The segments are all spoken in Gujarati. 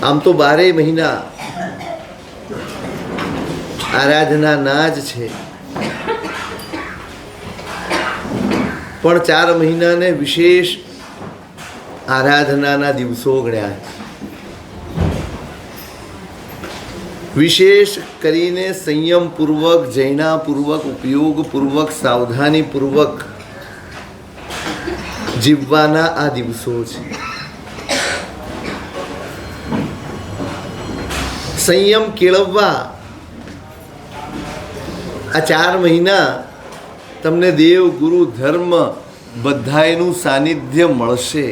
આમ તો 12 મહિના આરાધનાના જ છે, પણ 4 મહિનાને વિશેષ આરાધનાના દિવસો ગણ્યા. વિશેષ કરીને સંયમપૂર્વક, જૈનાપૂર્વક, ઉપયોગપૂર્વક, સાવધાનીપૂર્વક જીવવાના આ દિવસો છે. સંયમ કેળવવા આ 4 મહિના તમને દેવ, ગુરુ, ધર્મ બધાયનું સાનિધ્ય મળશે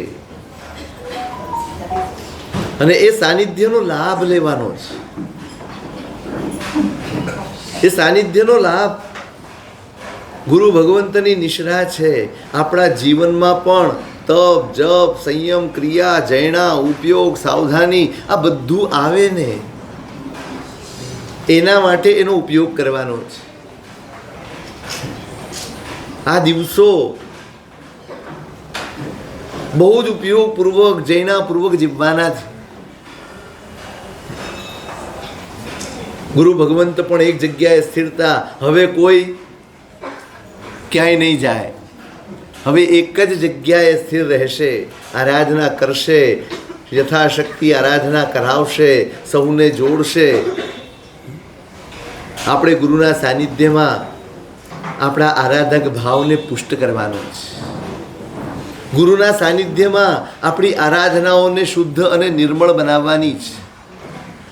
અને એ સાનિધ્યનો લાભ લેવાનો છે. એ સાનિધ્યનો લાભ ગુરુ ભગવંતની નિશ્રા છે. આપણા જીવનમાં પણ તપ, જપ, સંયમ, ક્રિયા, જૈના, ઉપયોગ, સાવધાની આ બધું આવે ને, એના માટે એનો ઉપયોગ કરવાનો છે. આ દિવસો બહુ જ ઉપયોગપૂર્વક, જૈનાપૂર્વક જીવવાના છે. ગુરુ ભગવંત પણ એક જગ્યાએ સ્થિરતા, હવે કોઈ ક્યાંય નહીં જાય, હવે એક જ જગ્યાએ સ્થિર રહેશે, આરાધના કરશે, યથાશક્તિ આરાધના કરાવશે, સૌને જોડશે. આપણે ગુરુના સાનિધ્યમાં આપણા આરાધક ભાવને પુષ્ટ કરવાનો છે. ગુરુના સાનિધ્યમાં આપણી આરાધનાઓને શુદ્ધ અને નિર્મળ બનાવવાની છે.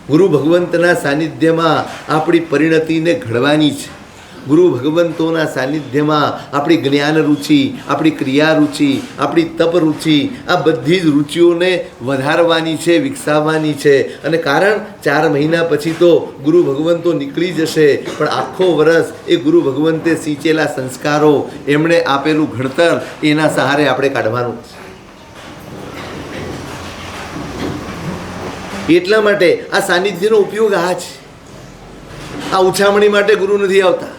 ગુરુ ભગવંતના સાનિધ્યમાં આપણી પરિણતિને ઘડવાની છે. ગુરુ ભગવંતોના સાનિધ્યમાં આપણી જ્ઞાન રુચિ, આપણી ક્રિયા રુચિ, આપણી તપ રુચિ, આ બધી જ રુચિઓને વધારવાની છે, વિકસાવવાની છે. અને કારણ 4 મહિના પછી તો ગુરુ ભગવંતો નીકળી જશે, પણ આખો વર્ષ એ ગુરુ ભગવંતે સિંચેલા સંસ્કારો, એમણે આપેલું ઘડતર, એના સહારે આપણે કાઢવાનું છે. એટલા માટે આ સાનિધ્યનો ઉપયોગ આ છે. આ ઉછામણી માટે ગુરુ નથી આવતા.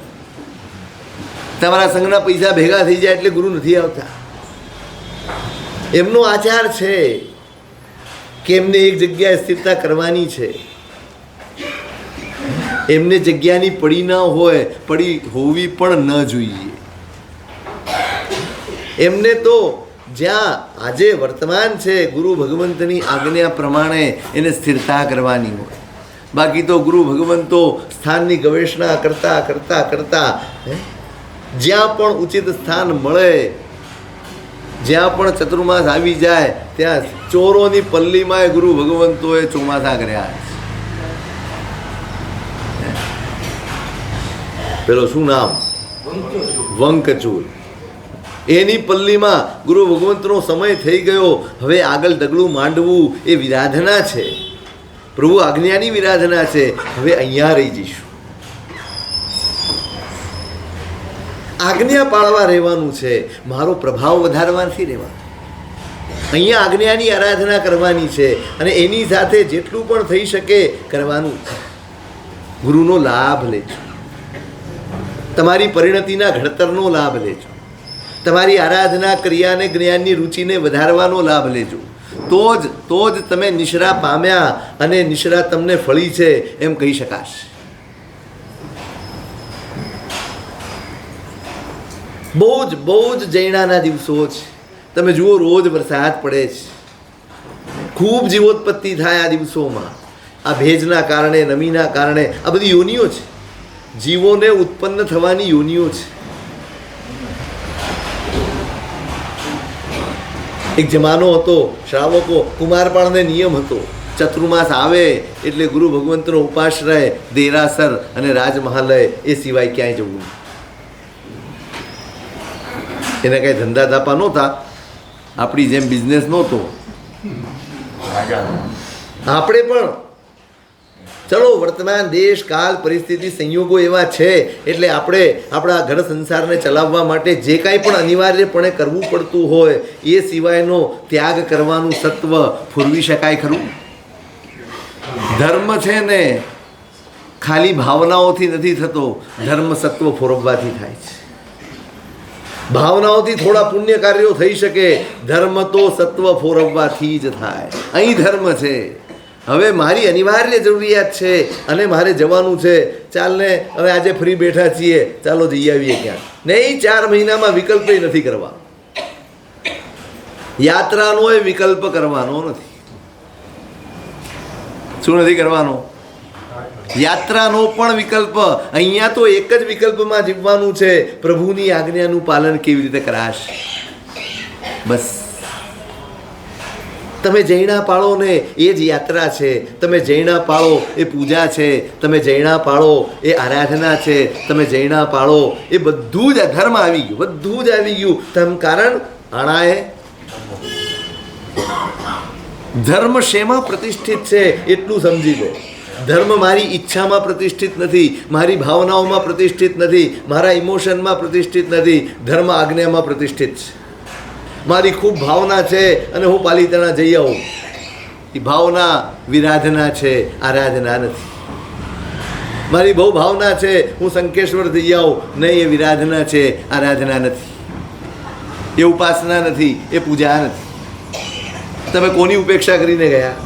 તમારા સંઘના પૈસા ભેગા થઈ જાય એટલે ગુરુ નથી આવતા. એમનો આચાર છે કે એમને એક જગ્યાએ સ્થિરતા કરવાની છે. એમને જગ્યાની પડી ન હોય, પડી હોવી પણ ન જોઈએ. એમને તો જ્યાં આજે વર્તમાન છે ગુરુ ભગવંતની આજ્ઞા પ્રમાણે એને સ્થિરતા કરવાની હોય. બાકી તો ગુરુ ભગવંતો સ્થાનની ગવેષણા કરતા કરતા કરતા જ્યાં પણ ઉચિત સ્થાન મળે, જ્યાં પણ ચતુર્માસ આવી જાય, ત્યાં ચોરોની પલ્લીમાં ગુરુ ભગવંતોએ ચોમાસા કર્યા છે. પેલો શું નામ? વંકચૂલ. એની પલ્લીમાં ગુરુ ભગવંતનો સમય થઈ ગયો, હવે આગળ ડગલું માંડવું એ વિરાધના છે, પ્રભુ આજ્ઞાની વિરાધના છે. હવે અહીંયા રહી જઈશું, આજ્ઞા પાળવા રહેવાનું છે, મારો પ્રભાવ વધારવા નથી રહેવાનો. અહીંયા આજ્ઞાની આરાધના કરવાની છે અને એની સાથે જેટલું પણ થઈ શકે કરવાનું છે. ગુરુનો લાભ લેજો, તમારી પરિણતિના ઘડતરનો લાભ લેજો, તમારી આરાધના ક્રિયાને જ્ઞાનની રુચિને વધારવાનો લાભ લેજો. તો જ તમે નિશ્રા પામ્યા અને નિશ્રા તમને ફળી છે એમ કહી શકાશે. બહુ જ જૈનાના દિવસો છે. તમે જુઓ, રોજ વરસાદ પડે છે, ખૂબ જીવોત્પત્તિ થાય આ દિવસોમાં. આ ભેજના કારણે, નમીના કારણે આ બધી યોનિઓ છે, જીવોને ઉત્પન્ન થવાની યોનિઓ છે. એક જમાનો હતો, શ્રાવકો કુમારપાળને નિયમ હતો, ચતુર્માસ આવે એટલે ગુરુ ભગવંતનો ઉપાશ્રય, દેરાસર અને રાજમહાલય, એ સિવાય ક્યાંય જવું નહીં. એને કાંઈ ધંધા ધાપા નહોતા, આપણી જેમ બિઝનેસ નહોતો. આપણે પણ ચલો વર્તમાન દેશ કાળ પરિસ્થિતિ સંયોગો એવા છે એટલે આપણે આપણા ઘર સંસારને ચલાવવા માટે જે કાંઈ પણ અનિવાર્યપણે કરવું પડતું હોય એ સિવાયનો ત્યાગ કરવાનું સત્વ ફૂરવી શકાય ખરું? ધર્મ છે ને ખાલી ભાવનાઓથી નથી થતો, ધર્મ સત્વ ફોરવવાથી થાય છે. ભાવનાઓથી થોડા પુણ્ય કાર્યો થઈ શકે, ધર્મ તો સત્વ ફોરવવાથી જ થાય. અહીં ધર્મ છે. હવે મારી અનિવાર્ય જરૂરિયાત છે અને મારે જવાનું છે, ચાલ ને હવે આજે ફ્રી બેઠા છીએ, ચાલો જઈ આવીએ ક્યાંક. નહીં, 4 મહિનામાં વિકલ્પ નથી કરવા. યાત્રાનો એ વિકલ્પ કરવાનો નથી. શું નથી કરવાનો? યાત્રાનો પણ વિકલ્પ. અહીંયા તો એક જ વિકલ્પમાં જીવવાનું છે, પ્રભુની આજ્ઞાનું પાલન કેવી રીતે કરાશ. બસ તમે જૈણા પાળો ને એ જ યાત્રા છે, તમે જૈણા પાળો એ પૂજા છે, તમે જૈણા પાળો એ આરાધના છે, તમે જૈણા પાળો એ બધું જ ધર્મ આવી ગયું, બધું જ આવી ગયું. કારણ આણાએ ધર્મ શેમાં પ્રતિષ્ઠિત છે એટલું સમજી લો. ધર્મ મારી ઈચ્છામાં પ્રતિષ્ઠિત નથી, મારી ભાવનાઓમાં પ્રતિષ્ઠિત નથી, મારા ઇમોશનમાં પ્રતિષ્ઠિત નથી. ધર્મ આજ્ઞામાં પ્રતિષ્ઠિત છે. મારી ખૂબ ભાવના છે અને હું પાલિતાણા જઈ આવું, એ ભાવના વિરાધના છે, આરાધના નથી. મારી બહુ ભાવના છે, હું શંકેશ્વર જઈ આવું, નહીં, એ વિરાધના છે, આરાધના નથી. એ ઉપાસના નથી, એ પૂજા નથી. તમે કોની ઉપેક્ષા કરીને ગયા?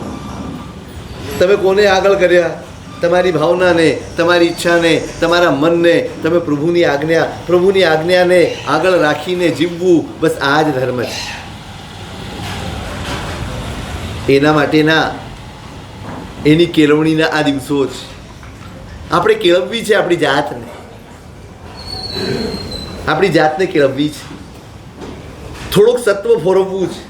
તમે કોને આગળ કર્યા? તમારી ભાવનાને, તમારી ઈચ્છાને, તમારા મનને. તમે પ્રભુની આજ્ઞાને આગળ રાખીને જીવવું, બસ આ જ ધર્મ છે. એના માટેના એની કેળવણીના આ દિવસો છે. આપણે કેળવવી છે આપણી જાતને, આપણી જાતને કેળવવી છે. થોડુંક સત્વ ફોરવવું છે.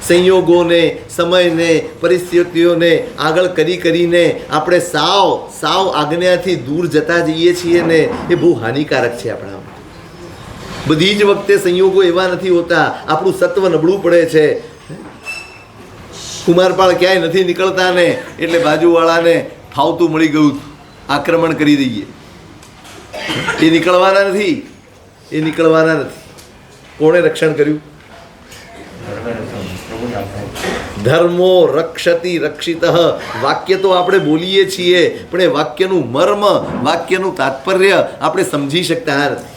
સંયોગોને, સમયને, પરિસ્થિતિઓને આગળ કરીને આપણે સાવ આજ્ઞાથી દૂર જતા જઈએ છીએ ને, એ બહુ હાનિકારક છે આપણા. બધી જ વખતે સંયોગો એવા નથી હોતા. આપણું સત્વ નબળું પડે છે. કુમારપાળ ક્યાંય નથી નીકળતા ને એટલે બાજુવાળાને ફાવતું મળી ગયું, આક્રમણ કરી દઈએ. એ નીકળવાના નથી. કોણે રક્ષણ કર્યું? ધર્મો રક્ષતિ રક્ષિત. વાક્ય તો આપણે બોલીએ છીએ, પણ એ વાક્યનું મર્મ, વાક્યનું તાત્પર્ય આપણે સમજી શકતા નથી.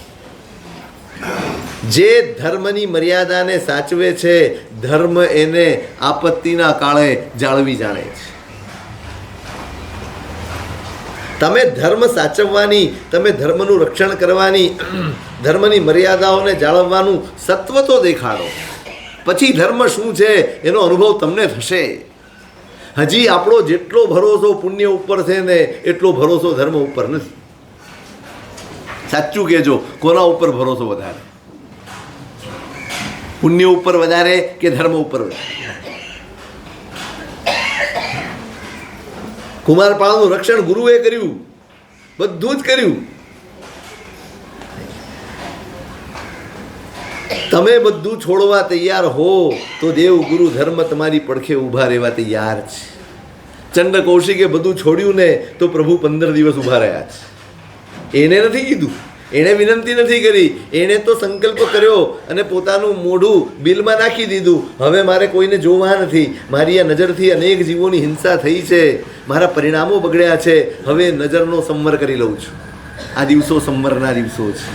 જે ધર્મની મર્યાદાને સાચવે છે, ધર્મ એને આપત્તિના કાળે જાળવી જાણે છે. તમે ધર્મ સાચવવાની, તમે ધર્મનું રક્ષણ કરવાની, ધર્મની મર્યાદાઓને જાળવવાનું સત્વ તો દેખાડો, પછી ધર્મ શું છે એનો અનુભવ તમને થશે. હજી આપણો જેટલો ભરોસો પુણ્ય ઉપર છે ને એટલો ભરોસો ધર્મ ઉપર નથી. સાચું કહેજો, કોના ઉપર ભરોસો વધારે? પુણ્ય ઉપર વધારે કે ધર્મ ઉપર વધારે? કુમારપાળનું રક્ષણ ગુરુએ કર્યું, બધું જ કર્યું. તમે બધું છોડવા તૈયાર હો તો દેવ ગુરુ ધર્મ તમારી પડખે ઊભા રહેવા તૈયાર છે. ચંદ્ર કૌશિકે બધું છોડ્યું ને તો પ્રભુ 15 દિવસ ઊભા રહ્યા છે. એને નથી કીધું, એણે વિનંતી નથી કરી, એણે તો સંકલ્પ કર્યો અને પોતાનું મોઢું બિલમાં નાખી દીધું. હવે મારે કોઈને જોવા નથી, મારી આ નજરથી અનેક જીવોની હિંસા થઈ છે, મારા પરિણામો બગડ્યા છે, હવે નજરનો સંવર કરી લઉં છું. આ દિવસો સંવરના દિવસો છે.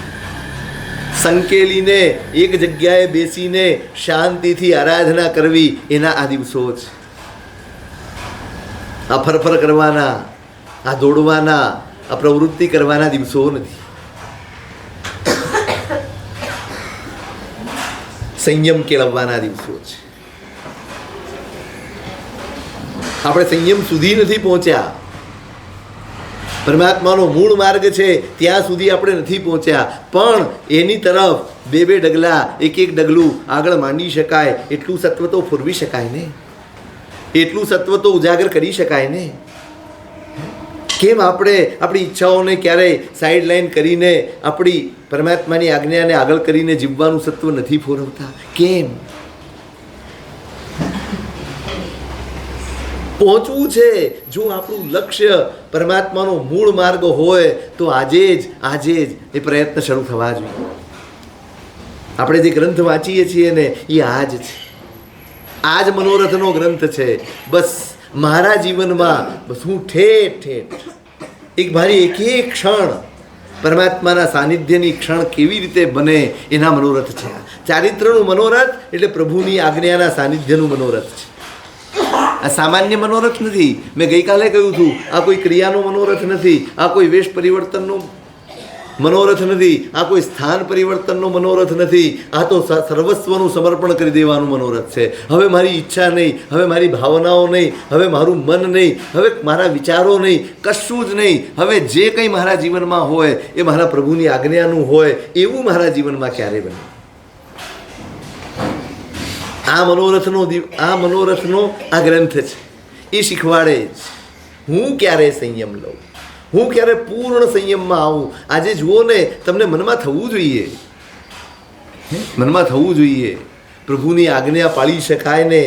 સંકેલીને એક જગ્યાએ બેસીને શાંતિથી આરાધના કરવી, એના આ દિવસો છે. આ ફરફર કરવાના, આ દોડવાના, આ પ્રવૃત્તિ કરવાના દિવસો નથી. સંયમ કેળવવાના દિવસો છે. આપણે સંયમ સુધી નથી પહોંચ્યા. પરમાત્માનો મૂળ માર્ગ છે ત્યાં સુધી આપણે નથી પહોંચ્યા, પણ એની તરફ 2 ડગલા, એક ડગલું આગળ માંડી શકાય એટલું સત્વ તો ફૂરવી શકાય ને, એટલું સત્વ તો ઉજાગર કરી શકાય ને. કેમ આપણે આપણી ઈચ્છાઓને ક્યારેય સાઈડ લાઈન કરીને આપણી પરમાત્માની આજ્ઞાને આગળ કરીને જીવવાનું સત્વ નથી ફોરવતા? કેમ? પહોંચવું છે. જો આપણું લક્ષ્ય પરમાત્માનો મૂળ માર્ગ હોય તો આજે જ એ પ્રયત્ન શરૂ થવા જોઈએ. આપણે જે ગ્રંથ વાંચીએ છીએ ને એ આ જ છે, આ જ મનોરથનો ગ્રંથ છે. બસ મારા જીવનમાં બસ હું ઠેઠ મારી એક ક્ષણ પરમાત્માના સાનિધ્યની ક્ષણ કેવી રીતે બને એના મનોરથ છે. ચારિત્રનું મનોરથ એટલે પ્રભુની આજ્ઞાના સાનિધ્યનું મનોરથ છે. આ સામાન્ય મનોરથ નથી. મેં ગઈકાલે કહ્યું હતું, આ કોઈ ક્રિયાનો મનોરથ નથી, આ કોઈ વેશ પરિવર્તનનો મનોરથ નથી, આ કોઈ સ્થાન પરિવર્તનનો મનોરથ નથી. આ તો સર્વસ્વનું સમર્પણ કરી દેવાનું મનોરથ છે. હવે મારી ઈચ્છા નહીં, હવે મારી ભાવનાઓ નહીં, હવે મારું મન નહીં, હવે મારા વિચારો નહીં, કશું જ નહીં. હવે જે કંઈ મારા જીવનમાં હોય એ મારા પ્રભુની આજ્ઞાનું હોય એવું મારા જીવનમાં ક્યારે બને. આ મનોરથનો આ ગ્રંથ છે. એ શીખવાડે જ હું ક્યારે સંયમ લઉં, હું ક્યારે પૂર્ણ સંયમમાં આવું. આજે જુઓ ને, તમને મનમાં થવું જોઈએ, મનમાં થવું જોઈએ પ્રભુની આજ્ઞા પાળી શકાય ને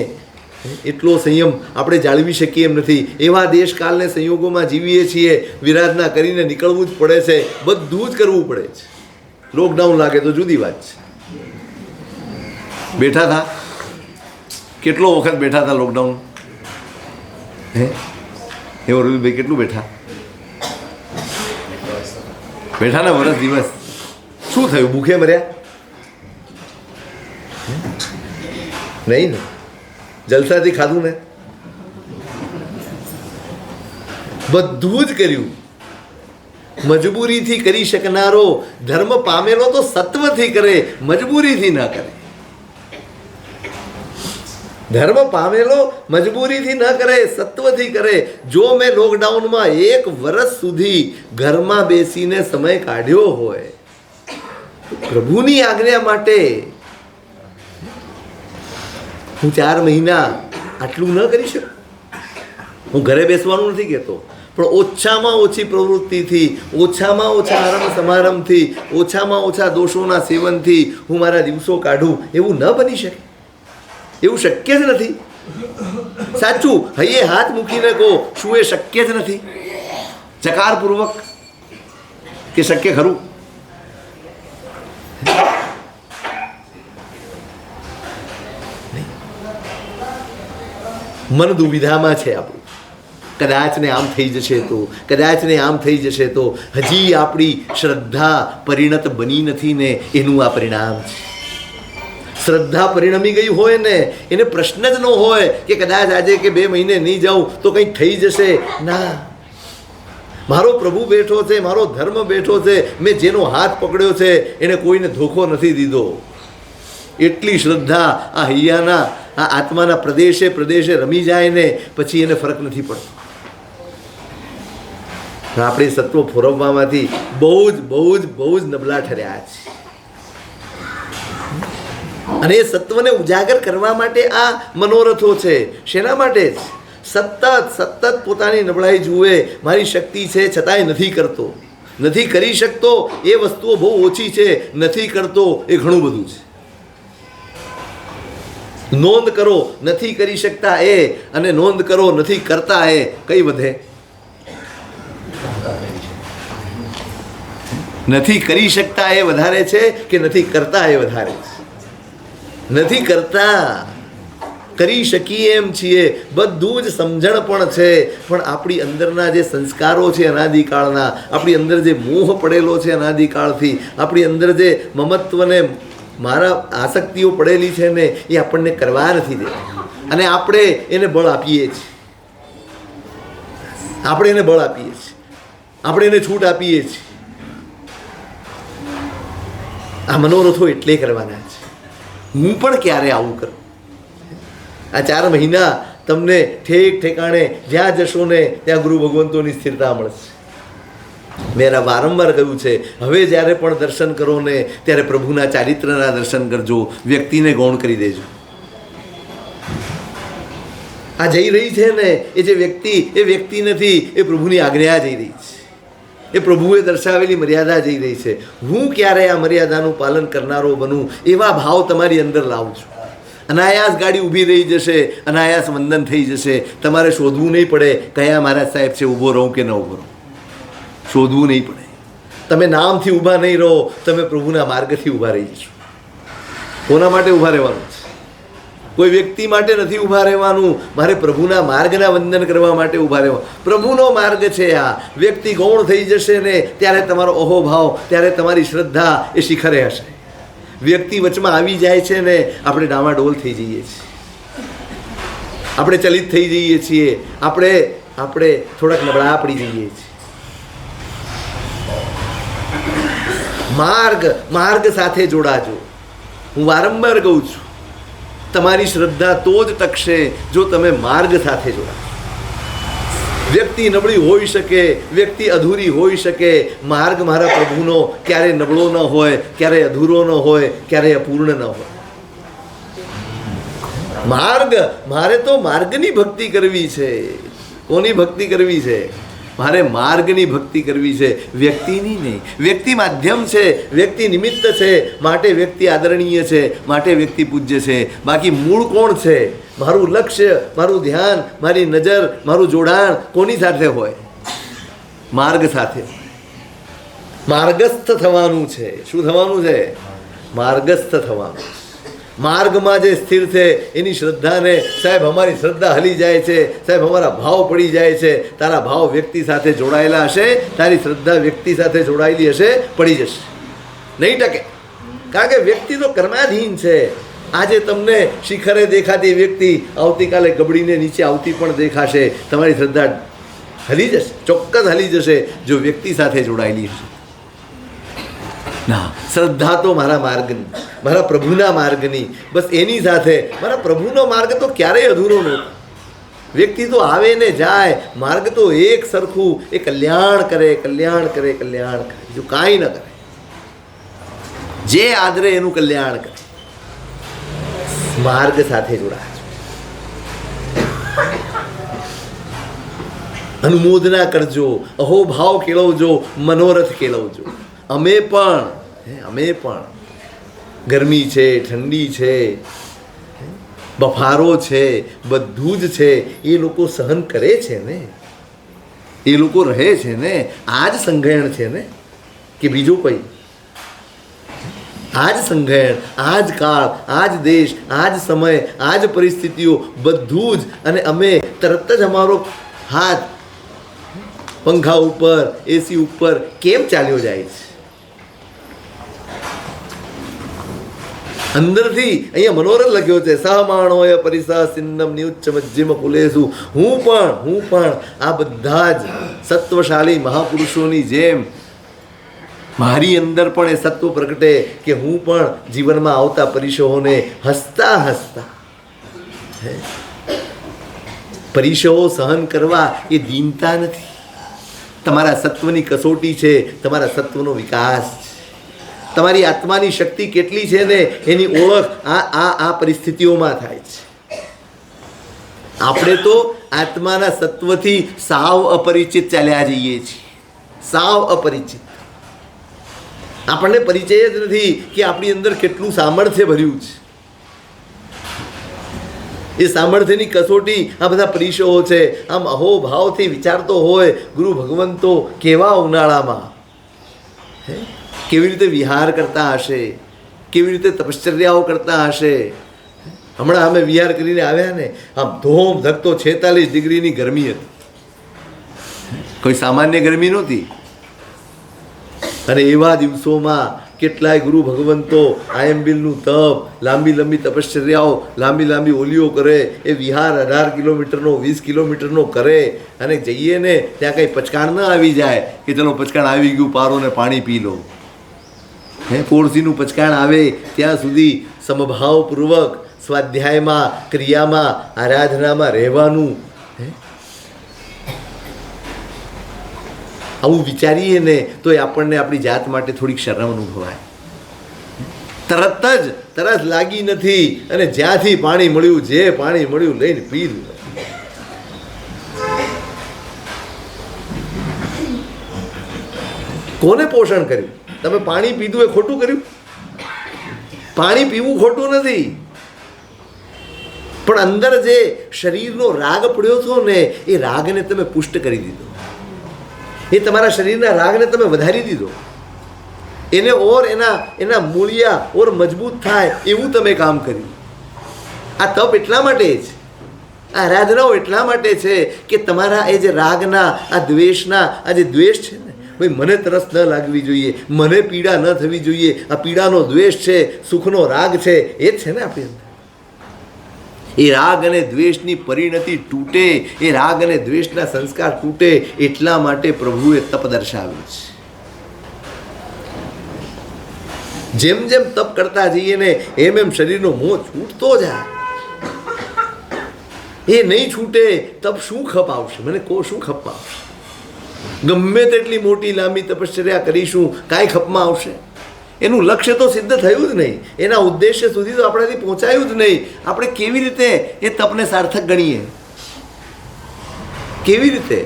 એટલો સંયમ આપણે જાળવી શકીએ એમ નથી. એવા દેશકાલને સંયોગોમાં જીવીએ છીએ, વિરાધના કરીને નીકળવું જ પડે છે, બધું જ કરવું પડે છે. લોકડાઉન લાગે તો જુદી વાત છે. બેઠા હતા, કેટલો વખત બેઠા હતા લોકડાઉન? એવો રવિભાઈ કેટલું બેઠા ને વર્ષ દિવસ? શું થયું? ભૂખે મર્યા? નહીં ને, જલસાથી ખાધું ને, બધું જ કર્યું. મજબૂરીથી કરી શકનારો ધર્મ પામેલો તો સત્વથી કરે, મજબૂરીથી ના કરે. ધર્મ પામેલો મજબૂરીથી ન કરે, સત્વથી કરે. જો મેં લોકડાઉનમાં 1 વર્ષ સુધી ઘરમાં બેસીને સમય કાઢ્યો હોય પ્રભુની આજ્ઞા માટે, હું 4 મહિના આટલું ન કરી શકું? હું ઘરે બેસવાનું નથી કહેતો, પણ ઓછામાં ઓછી પ્રવૃત્તિથી, ઓછામાં ઓછા આરંભ સમારંભથી, ઓછામાં ઓછા દોષોના સેવનથી હું મારા દિવસો કાઢું, એવું ન બની શકે? એવું શક્ય જ નથી. સાચું હૈયે હાથ મૂકીને કહો, શું એ શક્ય જ નથી? ચકારપૂર્વક કે શક્ય ખરું? મન દુવિધામાં છે આપણું. કદાચ ને આમ થઈ જશે તો, કદાચ ને આમ થઈ જશે તો. હજી આપણી શ્રદ્ધા પરિણત બની નથી ને, એનું આ પરિણામ છે. શ્રદ્ધા પરિણમી ગઈ હોય ને, એને પ્રશ્ન જ ન હોય કે કદાચ આજે કે 2 મહિને નહીં જાઉં તો કંઈક થઈ જશે. ના, મારો પ્રભુ બેઠો છે, મારો ધર્મ બેઠો છે, મેં જેનો હાથ પકડ્યો છે એને કોઈને ધોખો નથી દીધો. એટલી શ્રદ્ધા આ હૈયાના, આ આત્માના પ્રદેશે પ્રદેશે રમી જાય ને પછી એને ફરક નથી પડતો. આપણે સત્વ ફોરવવામાંથી બહુ જ નબળા ઠર્યા છે. અને એ સત્વને ઉજાગર કરવા માટે આ મનોરથો છે. શેના માટે? સતત પોતાની નબળાઈ જુએ. મારી શક્તિ છે છતાંય નથી કરતો, નથી કરી શકતો. એ વસ્તુઓ બહુ ઓછી છે, નથી કરતો એ ઘણું બધું છે. નોંધ કરો નથી કરી શકતા એ, અને નોંધ કરો નથી કરતા એ, કઈ વધે? નથી કરી શકતા એ વધારે છે કે નથી કરતા એ વધારે છે? નથી કરતા. કરી શકીએ એમ છીએ, બધું જ સમજણ પણ છે, પણ આપણી અંદરના જે સંસ્કારો છે અનાદિકાળના, આપણી અંદર જે મોહ પડેલો છે અનાદિકાળથી, આપણી અંદર જે મમત્વને મારા આસક્તિઓ પડેલી છે ને, એ આપણને કરવા નથી દેતા. અને આપણે એને બળ આપીએ છીએ, આપણે એને બળ આપીએ છીએ, આપણે એને છૂટ આપીએ છીએ. આ મનોરથો એટલે કરવાના છે. હું પણ ક્યારે આવું કરું? આ 4 મહિના તમને ઠેક ઠેકાણે જ્યાં જશો ને ત્યાં ગુરુ ભગવંતોની સ્થિરતા મળશે. મેં વારંવાર કહ્યું છે, હવે જ્યારે પણ દર્શન કરો ને ત્યારે પ્રભુના ચારિત્રના દર્શન કરજો, વ્યક્તિને ગૌણ કરી દેજો. આ જઈ રહી છે ને એ જે વ્યક્તિ, એ વ્યક્તિ નથી, એ પ્રભુની આજ્ઞા જઈ રહી છે, એ પ્રભુએ દર્શાવેલી મર્યાદા જઈ રહી છે. હું ક્યારે આ મર્યાદાનું પાલન કરનારો બનું, એવા ભાવ તમારી અંદર લાવું છું. અનાયાસ ગાડી ઊભી રહી જશે, અનાયાસ વંદન થઈ જશે. તમારે શોધવું નહીં પડે કયા મહારાજ સાહેબ છે, ઊભો રહું કે ન ઊભો રહું, શોધવું નહીં પડે. તમે નામથી ઊભા નહીં રહો, તમે પ્રભુના માર્ગથી ઊભા રહી જશો. કોના માટે ઊભા રહેવાનું છે? કોઈ વ્યક્તિ માટે નથી ઊભા રહેવાનું. મારે પ્રભુના માર્ગના વંદન કરવા માટે ઊભા રહેવા. પ્રભુનો માર્ગ છે આ. વ્યક્તિ ગૌણ થઈ જશે ને ત્યારે તમારો અહોભાવ, ત્યારે તમારી શ્રદ્ધા એ શિખરે હશે. વ્યક્તિ વચમાં આવી જાય છે ને આપણે ડામાડોલ થઈ જઈએ છીએ. આપણે ચલિત થઈ જઈએ છીએ, આપણે થોડાક નબળા પડી જઈએ છીએ. માર્ગ સાથે જોડાજો. હું વારંવાર કહું છું, તમારી શ્રદ્ધા તો જ ટકશે જો તમે માર્ગ સાથે જોડાશો. વ્યક્તિ નબળી હોઈ શકે, વ્યક્તિ અધૂરી હોઈ શકે, માર્ગ મારા પ્રભુનો ક્યારે નબળો ન હોય, ક્યારે અધૂરો ન હોય, ક્યારે અપૂર્ણ ન હોય. મારે તો માર્ગની ભક્તિ કરવી છે. કોની ભક્તિ કરવી છે? મારે માર્ગની ભક્તિ કરવી છે, વ્યક્તિની નહીં. વ્યક્તિ માધ્યમ છે, વ્યક્તિ નિમિત્ત છે, માટે વ્યક્તિ આદરણીય છે, માટે વ્યક્તિ પૂજ્ય છે. બાકી મૂળ કોણ છે? મારું લક્ષ્ય, મારું ધ્યાન, મારી નજર, મારું જોડાણ કોની સાથે હોય? માર્ગ સાથે. માર્ગસ્થ થવાનું છે. શું થવાનું છે? માર્ગસ્થ થવાનું. માર્ગમાં જે સ્થિર છે એની શ્રદ્ધાને, સાહેબ અમારી શ્રદ્ધા હલી જાય છે, સાહેબ અમારા ભાવ પડી જાય છે. તારા ભાવ વ્યક્તિ સાથે જોડાયેલા હશે, તારી શ્રદ્ધા વ્યક્તિ સાથે જોડાયેલી હશે, પડી જશે, નહીં ટકે. કારણ કે વ્યક્તિ તો કર્માધીન છે. આજે તમને શિખરે દેખાતી વ્યક્તિ આવતીકાલે ગબડીને નીચે આવતી પણ દેખાશે. તમારી શ્રદ્ધા હલી જશે, ચોક્કસ હલી જશે જો વ્યક્તિ સાથે જોડાયેલી હશે. ના, શ્રદ્ધા તો મારા માર્ગની, મારા પ્રભુના માર્ગની, બસ એની સાથે. મારા પ્રભુનો માર્ગ તો ક્યારેય અધૂરો નહોતો. વ્યક્તિ તો આવે ને જાય, માર્ગ તો એક સરખું, એ કલ્યાણ કરે, કલ્યાણ કરે, કલ્યાણ કરે, બીજું કાંઈ ન કરે. જે આદરે એનું કલ્યાણ કરે. માર્ગ સાથે જોડાય. અનુમોદના કરજો, અહોભાવ કેળવજો, મનોરથ કેળવજો. અમે પણ ગરમી છે, ઠંડી છે, બફારો છે, બધું જ છે. એ લોકો સહન કરે છે ને, એ લોકો રહે છે ને. આ જ સંઘયણ છે ને, કે બીજું કંઈ? આ જ સંઘયણ, આ જ કાળ, આ જ દેશ, આ જ સમય, આ જ પરિસ્થિતિઓ, બધું જ. અને અમે તરત જ અમારો હાથ પંખા ઉપર, એસી ઉપર કેમ ચાલ્યો જાય છે? અંદરથી અહીંયા મનોરથ લખ્યો છે, સહમાણોય પરિસા સિન્નમ નિયુચ્ચ મજ્જિમ ફુલેસુ. હું પણ આ બધા જ સત્વશાળી મહાપુરુષોની જેમ મારી અંદર પણ એ સત્વ પ્રગટે કે હું પણ જીવનમાં આવતા પરીક્ષાઓને હસતા પરીક્ષાઓ સહન કરવા એ દીનતા નથી. તમારા સત્વની કસોટી છે, તમારા સત્વનો વિકાસ છે. તમારી આત્માની શક્તિ કેટલી છે ને એની ઓળખ આ પરિસ્થિતિઓમાં થાય છે. આપણે તો આત્માના સત્વથી સાવ અપરિચિત ચાલ્યા જઈએ છીએ, સાવ અપરિચિત. આપણને પરિચય જ નથી કે આપણી અંદર કેટલું સામર્થ્ય ભર્યું છે. એ સામર્થ્યની કસોટી આ બધા પરીક્ષાઓ છે. આમ અહોભાવથી વિચારતો હોય, ગુરુ ભગવંતો કેવા ઉનાળામાં કેવી રીતે વિહાર કરતા હશે, કેવી રીતે તપશ્ચર્યાઓ કરતા હશે. હમણાં અમે વિહાર કરીને આવ્યા ને, આમ ધોમ ધકતો 46 ડિગ્રીની ગરમી હતી. કોઈ સામાન્ય ગરમી નહોતી. અને એવા દિવસોમાં કેટલાય ગુરુ ભગવંતો આયંબિલનું તપ, લાંબી તપશ્ચર્યાઓ, લાંબી ઓલીઓ કરે. એ વિહાર 18 કિલોમીટરનો, 20 કિલોમીટરનો કરે. અને જઈએ ને ત્યાં કંઈ પચકાણ ન આવી જાય કે ચલો પચકાણ આવી ગયું, પારો ને પાણી પી લો. પોળસીનું પચકાણ આવે ત્યાં સુધી સમભાવપૂર્વક સ્વાધ્યાયમાં, ક્રિયામાં, આરાધનામાં રહેવાનું. આવું વિચારીએ ને તો એ આપણને આપણી જાત માટે થોડીક શરમ અનુભવાય. તરત જ તરસ લાગી નથી અને જ્યાંથી પાણી મળ્યું, જે પાણી મળ્યું લઈને પી લીધું. કોને પોષણ કર્યું? તમે પાણી પીધું એ ખોટું કર્યું? પાણી પીવું ખોટું નથી, પણ અંદર જે શરીરનો રાગ પડ્યો હતો ને એ રાગને તમે પુષ્ટ કરી દીધો. એ તમારા શરીરના રાગને તમે વધારી દીધો. એને ઓર એના મૂળિયા ઓર મજબૂત થાય એવું તમે કામ કર્યું. આ તપ એટલા માટે જ, આ આરાધનાઓ એટલા માટે છે કે તમારા એ જે રાગના, આ દ્વેષના, આ જે દ્વેષ છે ને, ભાઈ મને તરસ ન લાગવી જોઈએ, મને પીડા ન થવી જોઈએ, આ પીડાનો દ્વેષ છે, સુખનો રાગ છે, એ જ છે ને આપણી અંદર. એ રાગ અને દ્વેષની પરિણતિ તૂટે, એ રાગ અને દ્વેષના સંસ્કાર તૂટે, એટલા માટે પ્રભુએ તપ દર્શાવ્યું છે. જેમ જેમ તપ કરતા જઈએ ને એમ એમ શરીરનો મોહ છૂટતો જાય. એ નહીં છૂટે તપ શું ખપ આવશે? મને કહો, શું ખપ આવશે? ગમે તેટલી મોટી લાંબી તપશ્ચર્યા કરીશું, કાંઈ ખપમાં આવશે? એનું લક્ષ્ય તો સિદ્ધ થયું જ નહીં, એના ઉદ્દેશ્ય સુધી તો આપણાથી પહોંચાયું જ નહીં. આપણે કેવી રીતે એ તપને સાર્થક ગણીએ? કેવી રીતે?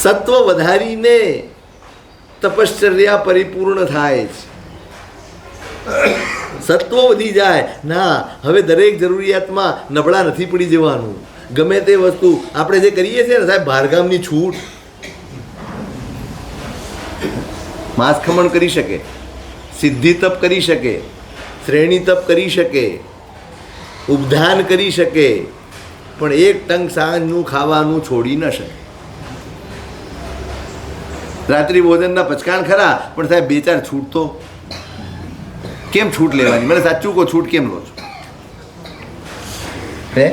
સત્વ વધારીને તપશ્ચર્યા પરિપૂર્ણ થાય છે. સત્વ વધી જાય ના, હવે દરેક જરૂરિયાતમાં નબળા નથી પડી જવાનું. ગમે તે વસ્તુ આપણે જે કરીએ છીએ ને સાહેબ, બહારગામની છૂટ, માંસ ખમણ કરી શકે, સિદ્ધિ તપ કરી શકે, શ્રેણી તપ કરી શકે, ઉપધાન કરી શકે, પણ એક ટંક સાંજનું ખાવાનું છોડી ન શકે. રાત્રિ ભોજનના પચકાણ ખરા, પણ સાહેબ બે ચાર છૂટ તો કેમ છૂટ લેવાની? મને સાચું કહો, છૂટ કેમ લો છો? હે,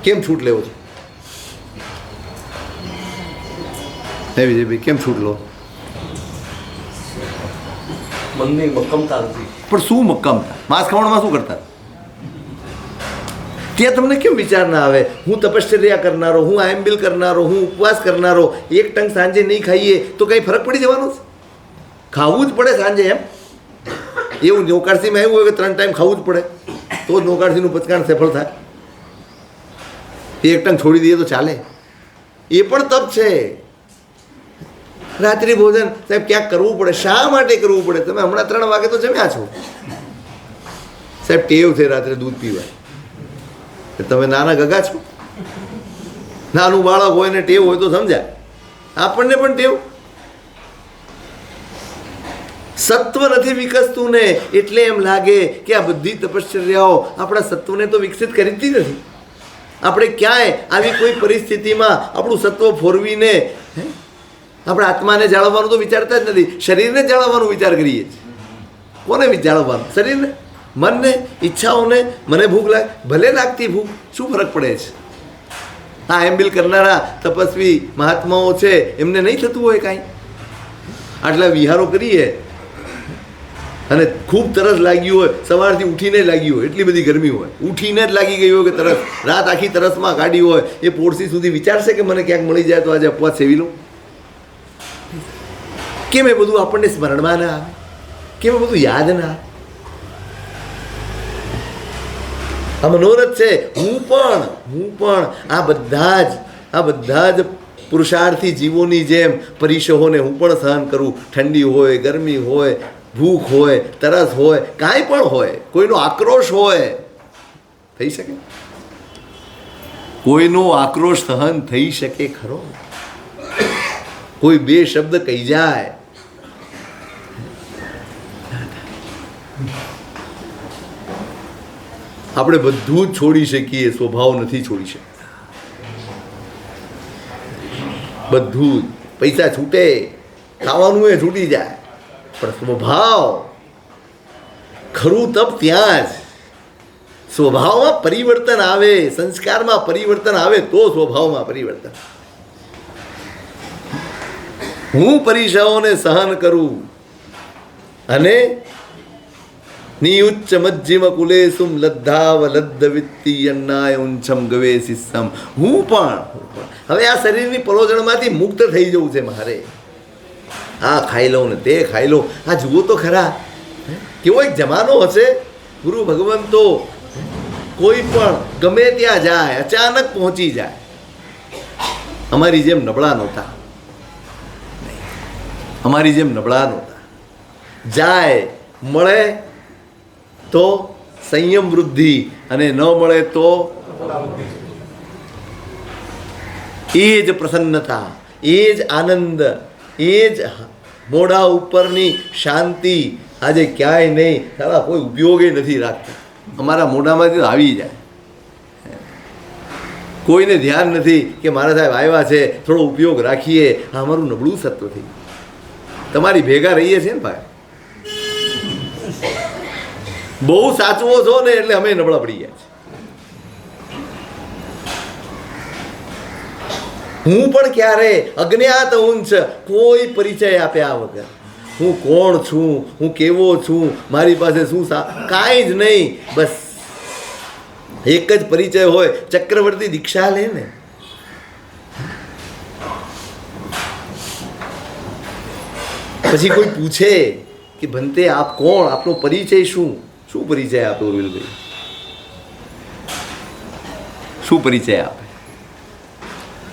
કેમ છૂટ લેવો છો? હે વિજયભાઈ, કેમ છૂટ લો? મનની મક્કમતા નથી. પણ શું મક્કમતા? માંસ ખમણમાં શું કરતા? ત્યાં તમને કેમ વિચાર ના આવે, હું તપશ્ચર્યા કરનારો, હું આયંબિલ કરનારો, હું ઉપવાસ કરનારો, એક ટંક સાંજે નહીં ખાઈએ તો કંઈ ફરક પડી જવાનો છે? ખાવું જ પડે સાંજે એમ? એવું નૌકારસીમાં એવું હોય કે 3 ટાઈમ ખાવું જ પડે તો જ નૌકારસીનું પચકાણ સફળ થાય? એક ટંક છોડી દઈએ તો ચાલે? એ પણ તપ છે. રાત્રિ ભોજન સાહેબ ક્યાંક કરવું પડે. શા માટે કરવું પડે? તમે હમણાં 3 વાગે તો જમ્યા છો સાહેબ, ટેવ છે રાત્રે દૂધ પીવાય. તમે નાના ગગા છો? નાનું બાળક હોય ને ટેવ હોય તો સમજાય, આપણને પણ ટેવ. સત્વ નથી વિકસતું ને એટલે એમ લાગે કે આ બધી તપશ્ચર્યાઓ આપણા સત્વને તો વિકસિત કરી જ નથી. આપણે ક્યાંય આવી કોઈ પરિસ્થિતિમાં આપણું સત્વ ફોરવીને આપણા આત્માને જાળવવાનું તો વિચારતા જ નથી. શરીરને જાળવવાનો વિચાર કરીએ છીએ. કોને જાળવવાનું? શરીરને, મનને, ઈચ્છાઓને. મને ભૂખ લાગે, ભલે લાગતી ભૂખ, શું ફરક પડે છે? હા, એમ્બિલ કરનારા તપસ્વી મહાત્માઓ છે, એમને નહીં થતું હોય કાંઈ? આટલા વિહારો કરીએ અને ખૂબ તરસ લાગી હોય, સવારથી ઉઠીને લાગી હોય, એટલી બધી ગરમી હોય, ઉઠીને જ લાગી ગઈ હોય કે તરસ, રાત આખી તરસમાં કાઢી હોય, એ પોળસી સુધી વિચારશે કે મને ક્યાંક મળી જાય તો આજે અપવાસ સેવી લઉં? કેમ એ બધું આપણને સ્મરણમાં ના આવે? કેમ એ બધું યાદ ના આવે? આ મનોરથ છે. હું પણ આ બધા જ પુરુષાર્થી જીવોની જેમ પરીક્ષોને હું પણ સહન કરું. ઠંડી હોય, ગરમી હોય, ભૂખ હોય, તરસ હોય, કાંઈ પણ હોય, કોઈનો આક્રોશ હોય, થઈ શકે? કોઈનો આક્રોશ સહન થઈ શકે ખરો? કોઈ બે શબ્દ કહી જાય, આપણે બધું જ છોડી શકીએ, સ્વભાવ નથી છોડી શકતા. બધું જ. પૈસા છૂટે, ખાવાનું એ છૂટી જાય, પણ સ્વભાવ, ખરું તપ ત્યાં જ. સ્વભાવમાં પરિવર્તન આવે, સંસ્કારમાં પરિવર્તન આવે તો સ્વભાવમાં પરિવર્તન. હું પરીક્ષાઓને સહન કરું અને નિયુચ્ચ મજ્જિમ કુલેસુમ લદ્ધાવ લદ્ધ વિત્તી અન્નાય ઉંચમ ગવે શિસ્સમ. હું પણ હવે આ શરીરની પલોજણમાંથી મુક્ત થઈ જવું છે મારે. આ ખાઈ લઉં ને તે ખાઈ લઉં. આ જુઓ તો ખરા, કેવો એક જમાનો હશે, ગુરુ ભગવાન તો કોઈ પણ ગમે ત્યાં જાય, અચાનક પહોંચી જાય. અમારી જેમ નબળા નહોતા, જાય, મળે તો સંયમ વૃદ્ધિ અને ન મળે તો એ જ પ્રસન્નતા, એ જ આનંદ, એ જ મોઢા ઉપરની શાંતિ આજે ક્યાંય નહીં. સારા કોઈ ઉપયોગે નથી રાખતા. અમારા મોઢામાંથી આવી જાય. કોઈને ધ્યાન નથી કે મારા સાહેબ આવ્યા છે, થોડો ઉપયોગ રાખીએ. આ અમારું નબળું સત્વ થઈ. તમારી ભેગા રહીએ છીએ ને ભાઈ, બહુ સાચવો છો ને એટલે અમે નબળા પડી ગયા છે. હું પણ ક્યારે અજ્ઞાત ઉંચ, કોઈ પરિચય આપ્યા વગર, હું કોણ છું, હું કેવો છું, મારી પાસે શું કાંઈ જ નહીં, બસ એક જ પરિચય હોય. ચક્રવર્તી દીક્ષા લે ને, પછી કોઈ પૂછે કે ભંતે આપ કોણ, આપનો પરિચય શું? શું પરિચય આપે ઉર્વિલભાઈ? શું પરિચય આપે?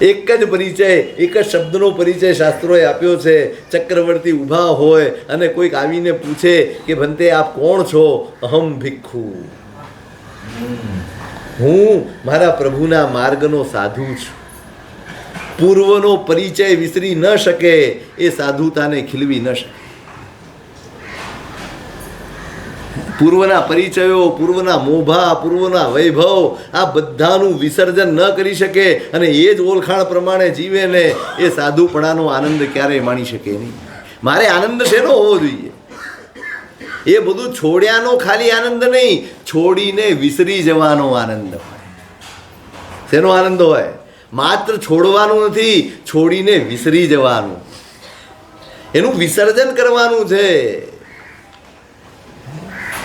એક જ પરિચય, એક જ શબ્દનો પરિચય શાસ્ત્રોએ આપ્યો છે. ચક્રવર્તી ઊભા હોય અને કોઈક આવીને પૂછે કે ભંતે આપ કોણ છો? અહમ ભિક્ષુ, હું મારા પ્રભુના માર્ગનો સાધુ છું. પૂર્વનો પરિચય વિસરી ન શકે, એ સાધુતાને ખીલવી ન શકે. પૂર્વના પરિચયો, પૂર્વના મોભા, પૂર્વના વૈભવ, આ બધાનું વિસર્જન ન કરી શકે અને એ જ ઓળખાણ પ્રમાણે જીવે ને, એ સાધુપણાનો આનંદ ક્યારેય માણી શકે નહીં. મારે આનંદ શેનો હોવો જોઈએ? એ બધું છોડ્યાનો ખાલી આનંદ નહીં, છોડીને વિસરી જવાનો આનંદ હોય. શેનો આનંદ હોય? માત્ર છોડવાનું નથી, છોડીને વિસરી જવાનું, એનું વિસર્જન કરવાનું છે.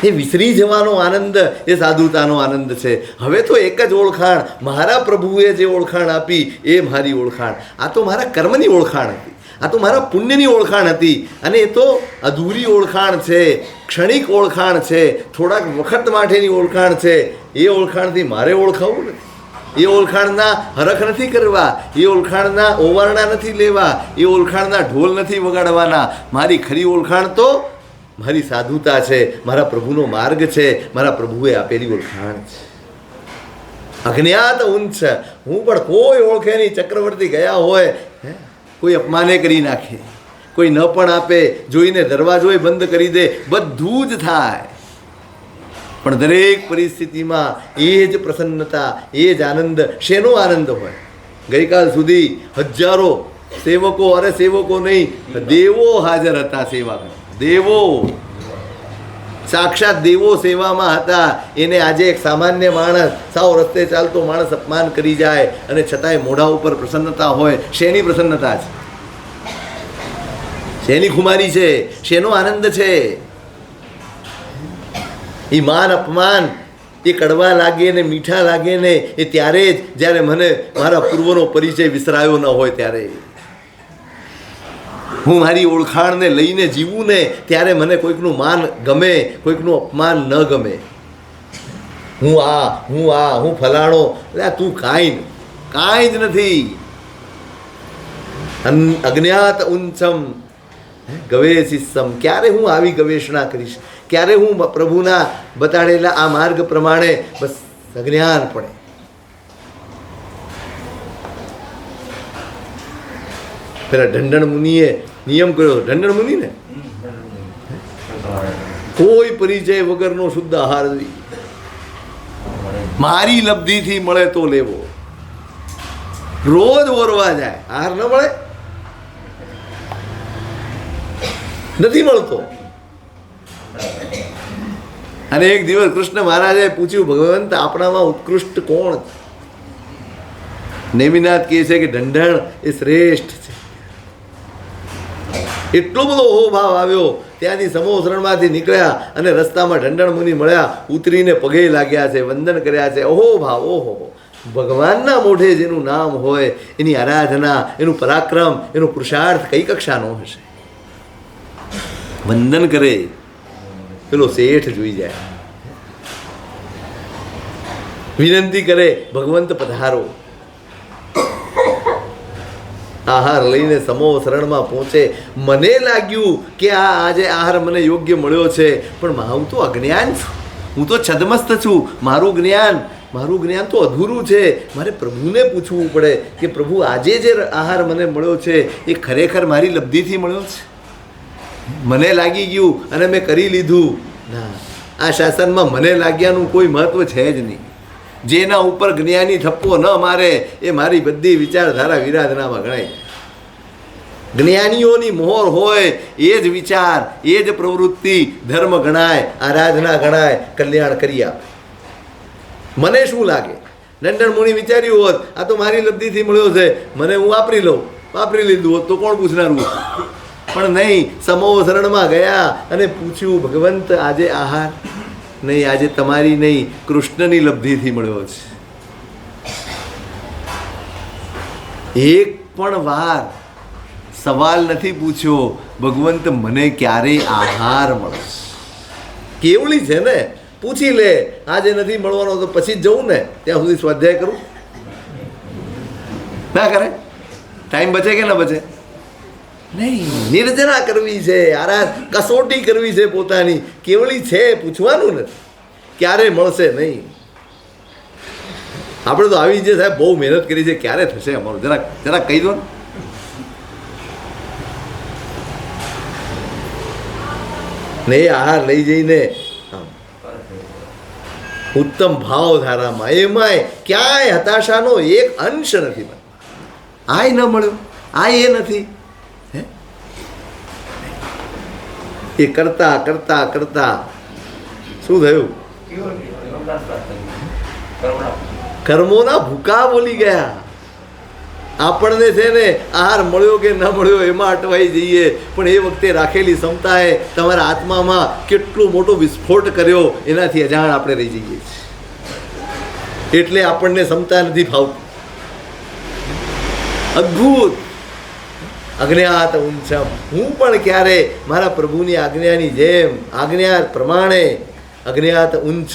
એ વિસરી જવાનો આનંદ એ સાધુતાનો આનંદ છે. હવે તો એક જ ઓળખાણ, મારા પ્રભુએ જે ઓળખાણ આપી એ મારી ઓળખાણ. આ તો મારા કર્મની ઓળખાણ હતી, આ તો મારા પુણ્યની ઓળખાણ હતી, અને એ તો અધૂરી ઓળખાણ છે, ક્ષણિક ઓળખાણ છે, થોડાક વખત માટેની ઓળખાણ છે. એ ઓળખાણથી મારે ઓળખાવું નથી, એ ઓળખાણના હરખ નથી કરવા, એ ઓળખાણના ઓવારણા નથી લેવા, એ ઓળખાણના ઢોલ નથી વગાડવાના. મારી ખરી ઓળખાણ તો મારી સાધુતા છે, મારા પ્રભુનો માર્ગ છે, મારા પ્રભુએ આપેલી ઓળખાણ છે. અજ્ઞાત ઉંચ, હું પણ કોઈ ઓળખે નહીં. ચક્રવર્તી ગયા હોય, કોઈ અપમાને કરી નાખે, કોઈ ન પણ આપે, જોઈને દરવાજોય બંધ કરી દે, બધું જ થાય, પણ દરેક પરિસ્થિતિમાં એ જ પ્રસન્નતા, એ જ આનંદ. શેનો આનંદ હોય? ગઈકાલ સુધી હજારો સેવકો, અરે સેવકો નહીં, દેવો હાજર હતા સેવા કરવા. દેવો, સાક્ષાત દેવો સેવામાં હતા. એને આજે એક સામાન્ય માણસ, સાવ રસ્તે ચાલતો માણસ અપમાન કરી જાય અને છતાંય મોઢા ઉપર પ્રસન્નતા હોય. શેની પ્રસન્નતા છે? શેની ખુમારી છે? શેનો આનંદ છે? એ માન અપમાન એ કડવા લાગે ને મીઠા લાગે ને, એ ત્યારે જ જ્યારે મને મારા પૂર્વનો પરિચય વિસરાયો ન હોય ત્યારે. હું મારી ઓળખાણને લઈને જીવું ને, ત્યારે મને કોઈકનું માન ગમે, કોઈકનું અપમાન ન ગમે. હું ફલાણો, એટલે તું કાંઈ જ નથી. અજ્ઞાત ઉંચમ ગવેશિસમ, ક્યારે હું આવી ગવેષણા કરીશ? ક્યારે હું પ્રભુના બતાડેલા આ માર્ગ પ્રમાણે બસ અજ્ઞાન પડે. પેલા ઢંઢણ મુનિએ નિયમ કર્યો. ઢંઢણ મુનિ ને કોઈ પરિચય વગરનો શુદ્ધ આહાર જોઈએ, મારી લબ્ધિથી મળે તો લેવો. રોજ ઓરવા જાય, આહાર ન મળે, નથી મળતો. અને એક દિવસ કૃષ્ણ મહારાજે પૂછ્યું, ભગવંત આપણામાં ઉત્કૃષ્ટ કોણ છે? નેમિનાથ કહે છે કે ઢંઢણ એ શ્રેષ્ઠ છે. એટલો બધો અહોભાવ આવ્યો. ત્યાંથી સમોસરણમાંથી નીકળ્યા અને રસ્તામાં ઢંઢણ મુનિ મળ્યા, ઉતરીને પગે લાગ્યા છે, વંદન કર્યા છે. અહોભાવ, ઓહો, ભગવાનના મોઢે જેનું નામ હોય, એની આરાધના, એનું પરાક્રમ, એનો પુરુષાર્થ કઈ કક્ષાનો હશે? વંદન કરે પેલો શેઠ જોઈ જાય, વિનંતી કરે, ભગવંત પધારો. આહાર લઈને સમો શરણમાં પહોંચે. મને લાગ્યું કે આજે આહાર મને યોગ્ય મળ્યો છે, પણ હું તો અજ્ઞાન છું, હું તો છદમસ્ત છું. મારું જ્ઞાન તો અધૂરું છે. મારે પ્રભુને પૂછવું પડે કે પ્રભુ આજે જે આહાર મને મળ્યો છે એ ખરેખર મારી લબ્ધિથી મળ્યો છે? મને લાગી ગયું અને મેં કરી લીધું. ના, આ શાસનમાં મને લાગ્યાનું કોઈ મહત્વ છે જ નહીં. જેના ઉપર જ્ઞાની થપ્પો ન મારે એ મારી બધી વિચારધારા વિરાધનામાં ગણાય. જ્ઞાનીઓની મોહર હોય એ જ વિચાર, એ જ પ્રવૃત્તિ ધર્મ ગણાય, આરાધના ગણાય, કલ્યાણ કરી આપે. મને શું લાગે, નંદન મુનિ વિચાર્યું હોત આ તો મારી લબ્ધિથી મળ્યો છે, મને હું વાપરી લઉં, વાપરી લીધું હોત તો કોણ પૂછનારું? પણ નહીં, સમૂહ શરણમાં ગયા અને પૂછ્યું, ભગવંત આજે આહાર નહીં, આજે તમારી નહીં કૃષ્ણની લબ્ધિથી મળ્યો છે. એક પણ વાર સવાલ નથી પૂછ્યો, ભગવંત મને ક્યારે આહાર મળશે? કેવળી છે ને, પૂછી લે આજે નથી મળવાનો તો પછી જ જવું ને, ત્યાં સુધી સ્વાધ્યાય કરું ના કરે? ટાઈમ બચે કે ના બચે? નહીં, નિર્જરા કરવી છે, કસોટી કરવી છે પોતાની. કેવળી છે, પૂછવાનું નથી ક્યારે મળશે નહીં. આપણે તો આવી જે સાહેબ બહુ મહેનત કરી છે, ક્યારે થશે અમારું? જરાક કહી દો ને. એ આહાર લઈ જઈને ઉત્તમ ભાવધારામાં, એમાંય ક્યાંય હતાશાનો એક અંશ નથી. આય ન મળ્યો, આય એ નથી. એ કરતા કરતા કરતા શું થયું? કર્મોના ભૂકા બોલી ગયા. આપણને છે ને આહાર મળ્યો કે ન મળ્યો એમાં અટવાઈ જઈએ, પણ એ વખતે રાખેલી ક્ષમતાએ તમારા આત્મામાં કેટલો મોટો વિસ્ફોટ કર્યો એનાથી અજાણ આપણે રહી જઈએ છીએ. એટલે આપણને ક્ષમતા નથી ફાવતી. અદ્ભુત અજ્ઞાત ઉંચમ. હું પણ ક્યારે મારા પ્રભુની આજ્ઞાની જેમ, આજ્ઞા પ્રમાણે અજ્ઞાત ઉંચ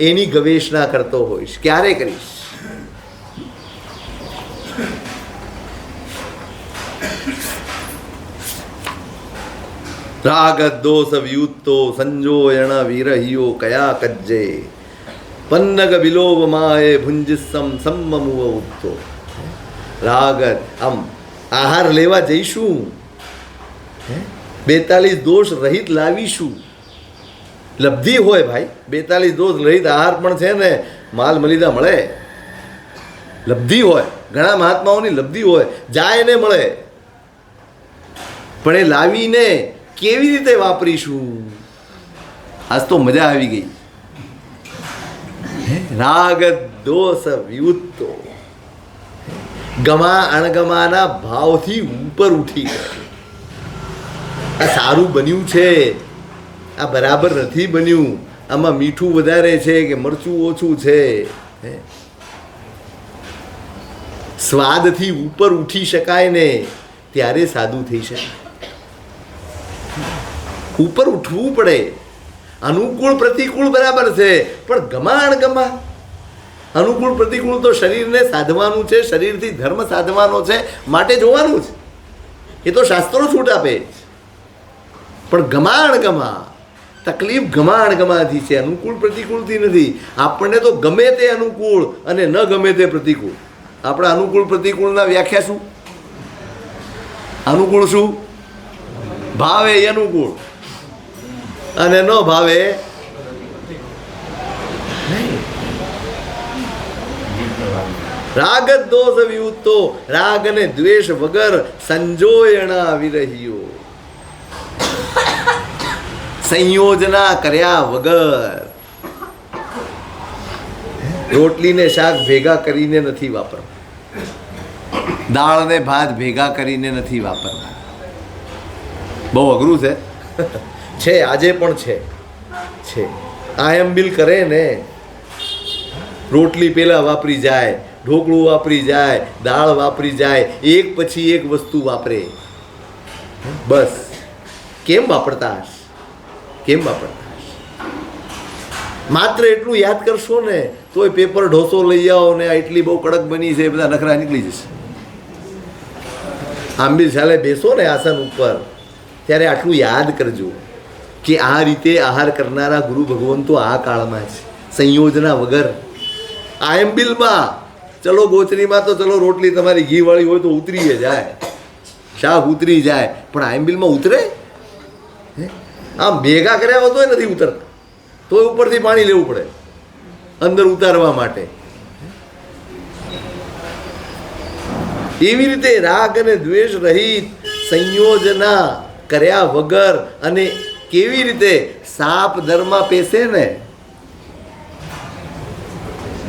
એની ગવેષણા કરતો હોઈશ. ક્યારે કરીશ? રાગ દોષ વિયુક્તો સંજોયણ વિરહિયો કયા કજ્જે પન્નગ વિલોવમાએ ભુંજસમ સમ્મમુવ ઉત્તો. રાગ આમ આહાર લેવા જઈશું, 42 દોષ રહિત લાવીશું. લબ્ધિ હોય ભાઈ, 42 દોષ રહિત આહાર પણ છે ને માલ મલિદા મળે. લબ્ધિ હોય, ઘણા મહાત્માઓની લબ્ધિ હોય, જાય ને મળે. પણ એ લાવીને કેવી રીતે વાપરીશું? આજ તો મજા આવી ગઈ. રાગ દોષ વિયુક્તો, ગમા અણગમાના ભાવથી ઉપર ઉઠી ગયા. આ સારું બન્યું છે, આ બરાબર નથી બન્યું, આમાં મીઠું વધારે છે કે મરચું ઓછું છે. સ્વાદથી ઉપર ઉઠી શકાય ને ત્યારે સાદું થઈ શકે. ઉપર ઉઠવું પડે. અનુકૂળ પ્રતિકૂળ બરાબર છે, પણ ગમા અણગમા, અનુકૂળ પ્રતિકૂળ તો શરીરને સાધવાનું છે, શરીરથી ધર્મ સાધવાનો છે, માટે જોવાનું છે. એ તો શાસ્ત્રો છૂટ આપે. પણ ગમા અણગમા, તકલીફ ગમા અણગમાથી છે, અનુકૂળ પ્રતિકૂળથી નથી. આપણને તો ગમે તે અનુકૂળ અને ન ગમે તે પ્રતિકૂળ. આપણા અનુકૂળ પ્રતિકૂળના વ્યાખ્યા શું? અનુકૂળ શું? ભાવે એ અનુકૂળ અને ન ભાવે રાગ દોષ વિયુક્તો, રાગ અને દ્વેષ વગર સંજોયણા વિરહિયો, સંયોજના કર્યા વગર. રોટલી ને શાક ભેગા કરીને નથી વાપરવા, દાળ ને ભાત ભેગા કરીને નથી વાપરવા. બહુ અઘરું છે. છે આજે પણ છે. આયંબિલ કરે ને, રોટલી પહેલાં વાપરી જાય, ઢોકળું વાપરી જાય, દાળ વાપરી જાય, એક પછી એક વસ્તુ વાપરે. બસ કેમ વાપરતા હશે? કેમ વાપરતા હશે? માત્ર એટલું યાદ કરશો ને તોય પેપર ઢોસો લઈ આવો ને આ એટલી બહુ કડક બની છે, બધા નખરા નીકળી જશે. આંબીલ ચાલે બેસો ને આસન ઉપર ત્યારે આટલું યાદ કરજો કે આ રીતે આહાર કરનારા ગુરુ ભગવંતો આ કાળમાં છે, સંયોજના વગર. આયંબિલમાં ચલો, ગોચરીમાં તો ચલો રોટલી તમારી ઘીવાળી હોય તો ઉતરી જાય, શાક ઉતરી જાય, પણ આયંબિલમાં ઉતરે? આમ ભેગા કર્યા હોય તોય નથી ઉતરતા, તોય ઉપરથી પાણી લેવું પડે અંદર ઉતારવા માટે. એવી રીતે રાગ અને દ્વેષ રહિત સંયોજના કર્યા વગર અને કેવી રીતે સાપ દરમાં પેસે ને,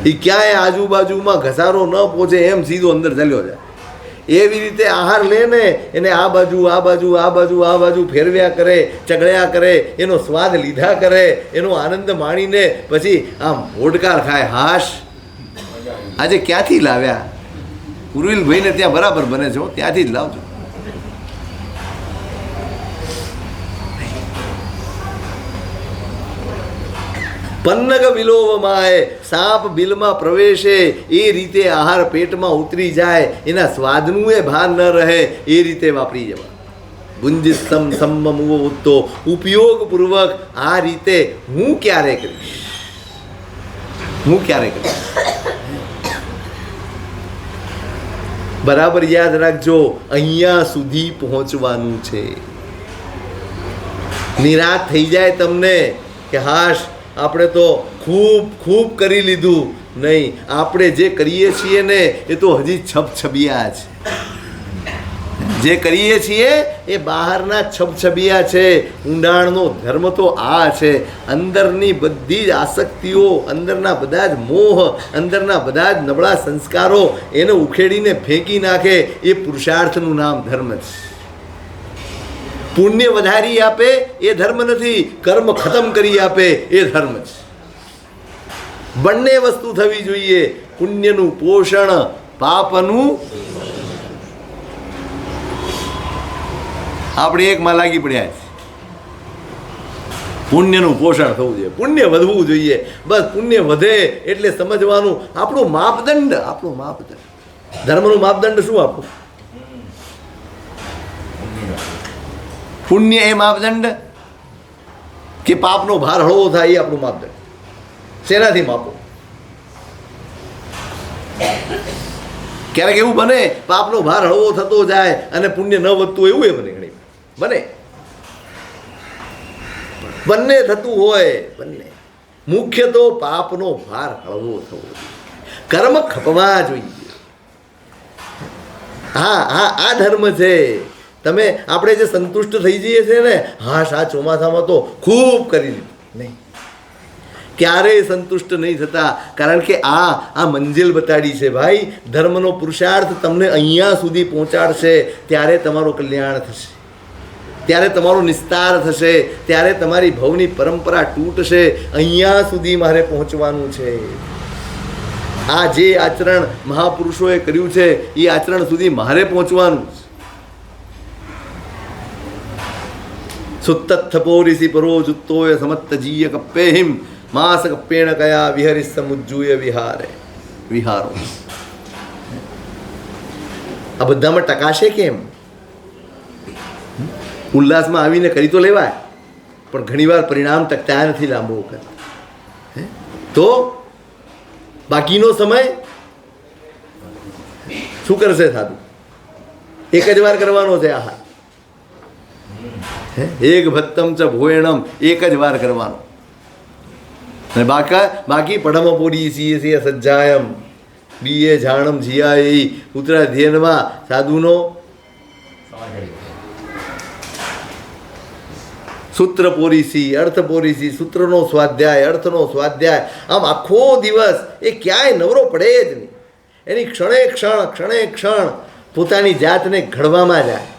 એ ક્યાંય આજુબાજુમાં ઘસારો ન પહોંચે એમ સીધો અંદર ચાલ્યો જાય. એવી રીતે આહાર લે ને એને આ બાજુ આ બાજુ આ બાજુ આ બાજુ ફેરવ્યા કરે, ચગળ્યા કરે, એનો સ્વાદ લીધા કરે, એનો આનંદ માણીને પછી આમ ઓડકાર ખાય. હાશ, આજે ક્યાંથી લાવ્યા? ઉર્વિલભાઈને ત્યાં બરાબર બને છે, ત્યાંથી જ લાવજો. પન્નગ વિલોવમાય, સાપ બિલમાં પ્રવેશે એ રીતે આહાર પેટમાં ઉતરી જાય, એના સ્વાદનું એ ભાન ન રહે એ રીતે વાપરી જવા. ગુંજિસ્તમ સમ્મમુવો ઉત્તો, ઉપયોગપૂર્વક આ રીતે હું ક્યારે કરીશ, હું ક્યારે કરીશ. બરાબર યાદ રાખજો, અહીંયા સુધી પહોંચવાનું છે. નિરાશ થઈ જાય તમને કે હાશ આપણે તો ખૂબ ખૂબ કરી લીધું. નહીં, આપણે જે કરીએ છીએ ને એ તો હજી છબછબિયા છે. જે કરીએ છીએ એ બહારના છબછબિયા છે. ઊંડાણનો ધર્મ તો આ છે. અંદરની બધી જ આસક્તિઓ, અંદરના બધા જ મોહ, અંદરના બધા જ નબળા સંસ્કારો એને ઉખેડીને ફેંકી નાખે એ પુરુષાર્થનું નામ ધર્મ છે. પુણ્ય વધારી આપે એ ધર્મ નથી, કર્મ ખતમ કરી આપે એ ધર્મ છે. બંને વસ્તુ થવી જોઈએ, પુણ્યનું પોષણ, પાપનું. આપણે એકમાં લાગી પડ્યા છે. પુણ્યનું પોષણ થવું જોઈએ, પુણ્ય વધવું જોઈએ. બસ પુણ્ય વધે એટલે સમજવાનું આપણું માપદંડ, આપણું માપદંડ, ધર્મનું માપદંડ શું આપણું? પુણ્ય એ માપદંડ કે પાપનો ભાર હળવો થાય એ આપણું માપદંડ? શેનાથી માપો? ક્યારેક એવું બને પાપનો ભાર હળવો થતો જાય અને પુણ્ય ન વધતું, એવું એ બને, ઘણી બને. બંને થતું હોય, બંને. મુખ્ય તો પાપનો ભાર હળવો થવો જોઈએ, કર્મ ખપવા જોઈએ. હા હા, આ ધર્મ છે. તમે આપણે જે સંતુષ્ટ થઈ જઈએ છીએ ને, હા આ ચોમાસામાં તો ખૂબ કરી લીધું, નહીં, ક્યારેય સંતુષ્ટ નહીં થતા. કારણ કે આ મંજિલ બતાડી છે ભાઈ. ધર્મનો પુરુષાર્થ તમને અહીંયા સુધી પહોંચાડશે, ત્યારે તમારું કલ્યાણ થશે, ત્યારે તમારો નિસ્તાર થશે, ત્યારે તમારી ભવની પરંપરા તૂટશે. અહીંયા સુધી મારે પહોંચવાનું છે. આ જે આચરણ મહાપુરુષોએ કર્યું છે એ આચરણ સુધી મારે પહોંચવાનું છે. સુત્તથપોરિસી પરો જુત્તોય સમત્તજીય કપ્પેહિમ માસ કપ્પેણ કયા વિહરિ સમુજ્જુય વિહારે વિહારો. આ બધામાં ટકાશે કેમ? ઉલ્લાસમાં આવીને કરી તો લેવાય, પણ ઘણીવાર પરિણામ ટકતા નથી લાંબો વખત. તો બાકીનો સમય શું કરશે સાધુ? એક જ વાર કરવાનો છે આહાર. એક ભત્તમ ચ ભોયણમ, એક જ વાર કરવાનો. અને બાકી પડમ પોડી સીએ સજ્જાયમ બીએ જાણમ જીયા ઉત્તરાધ્યયનમાં સાધુનો સૂત્ર પોરીસી, અર્થ પોરીસી, સૂત્રનો સ્વાધ્યાય, અર્થનો સ્વાધ્યાય. આમ આખો દિવસ એ ક્યાંય નવરો પડે જ નહીં. એની ક્ષણે ક્ષણ પોતાની જાતને ઘડવામાં જાય,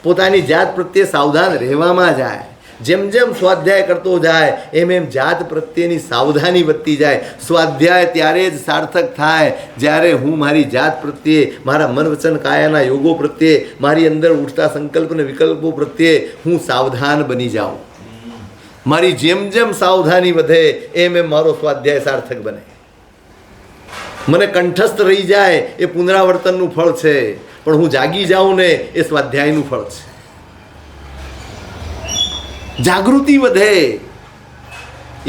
પોતાની જાત પ્રત્યે સાવધાન રહેવામાં જાય. જેમ જેમ સ્વાધ્યાય કરતો જાય એમ એમ જાત પ્રત્યેની સાવધાની વધતી જાય. સ્વાધ્યાય ત્યારે જ સાર્થક થાય જ્યારે હું મારી જાત પ્રત્યે, મારા મન વચન કાયાના યોગો પ્રત્યે, મારી અંદર ઉઠતા સંકલ્પ અને વિકલ્પો પ્રત્યે હું સાવધાન બની જાઉં. મારી જેમ જેમ સાવધાની વધે એમ એમ મારો સ્વાધ્યાય સાર્થક બને. મને કંઠસ્થ રહી જાય એ પુનરાવર્તનનું ફળ છે, પણ હું જાગી જાઉં ને એ સ્વાધ્યાયનું ફળ છે. જાગૃતિ વધે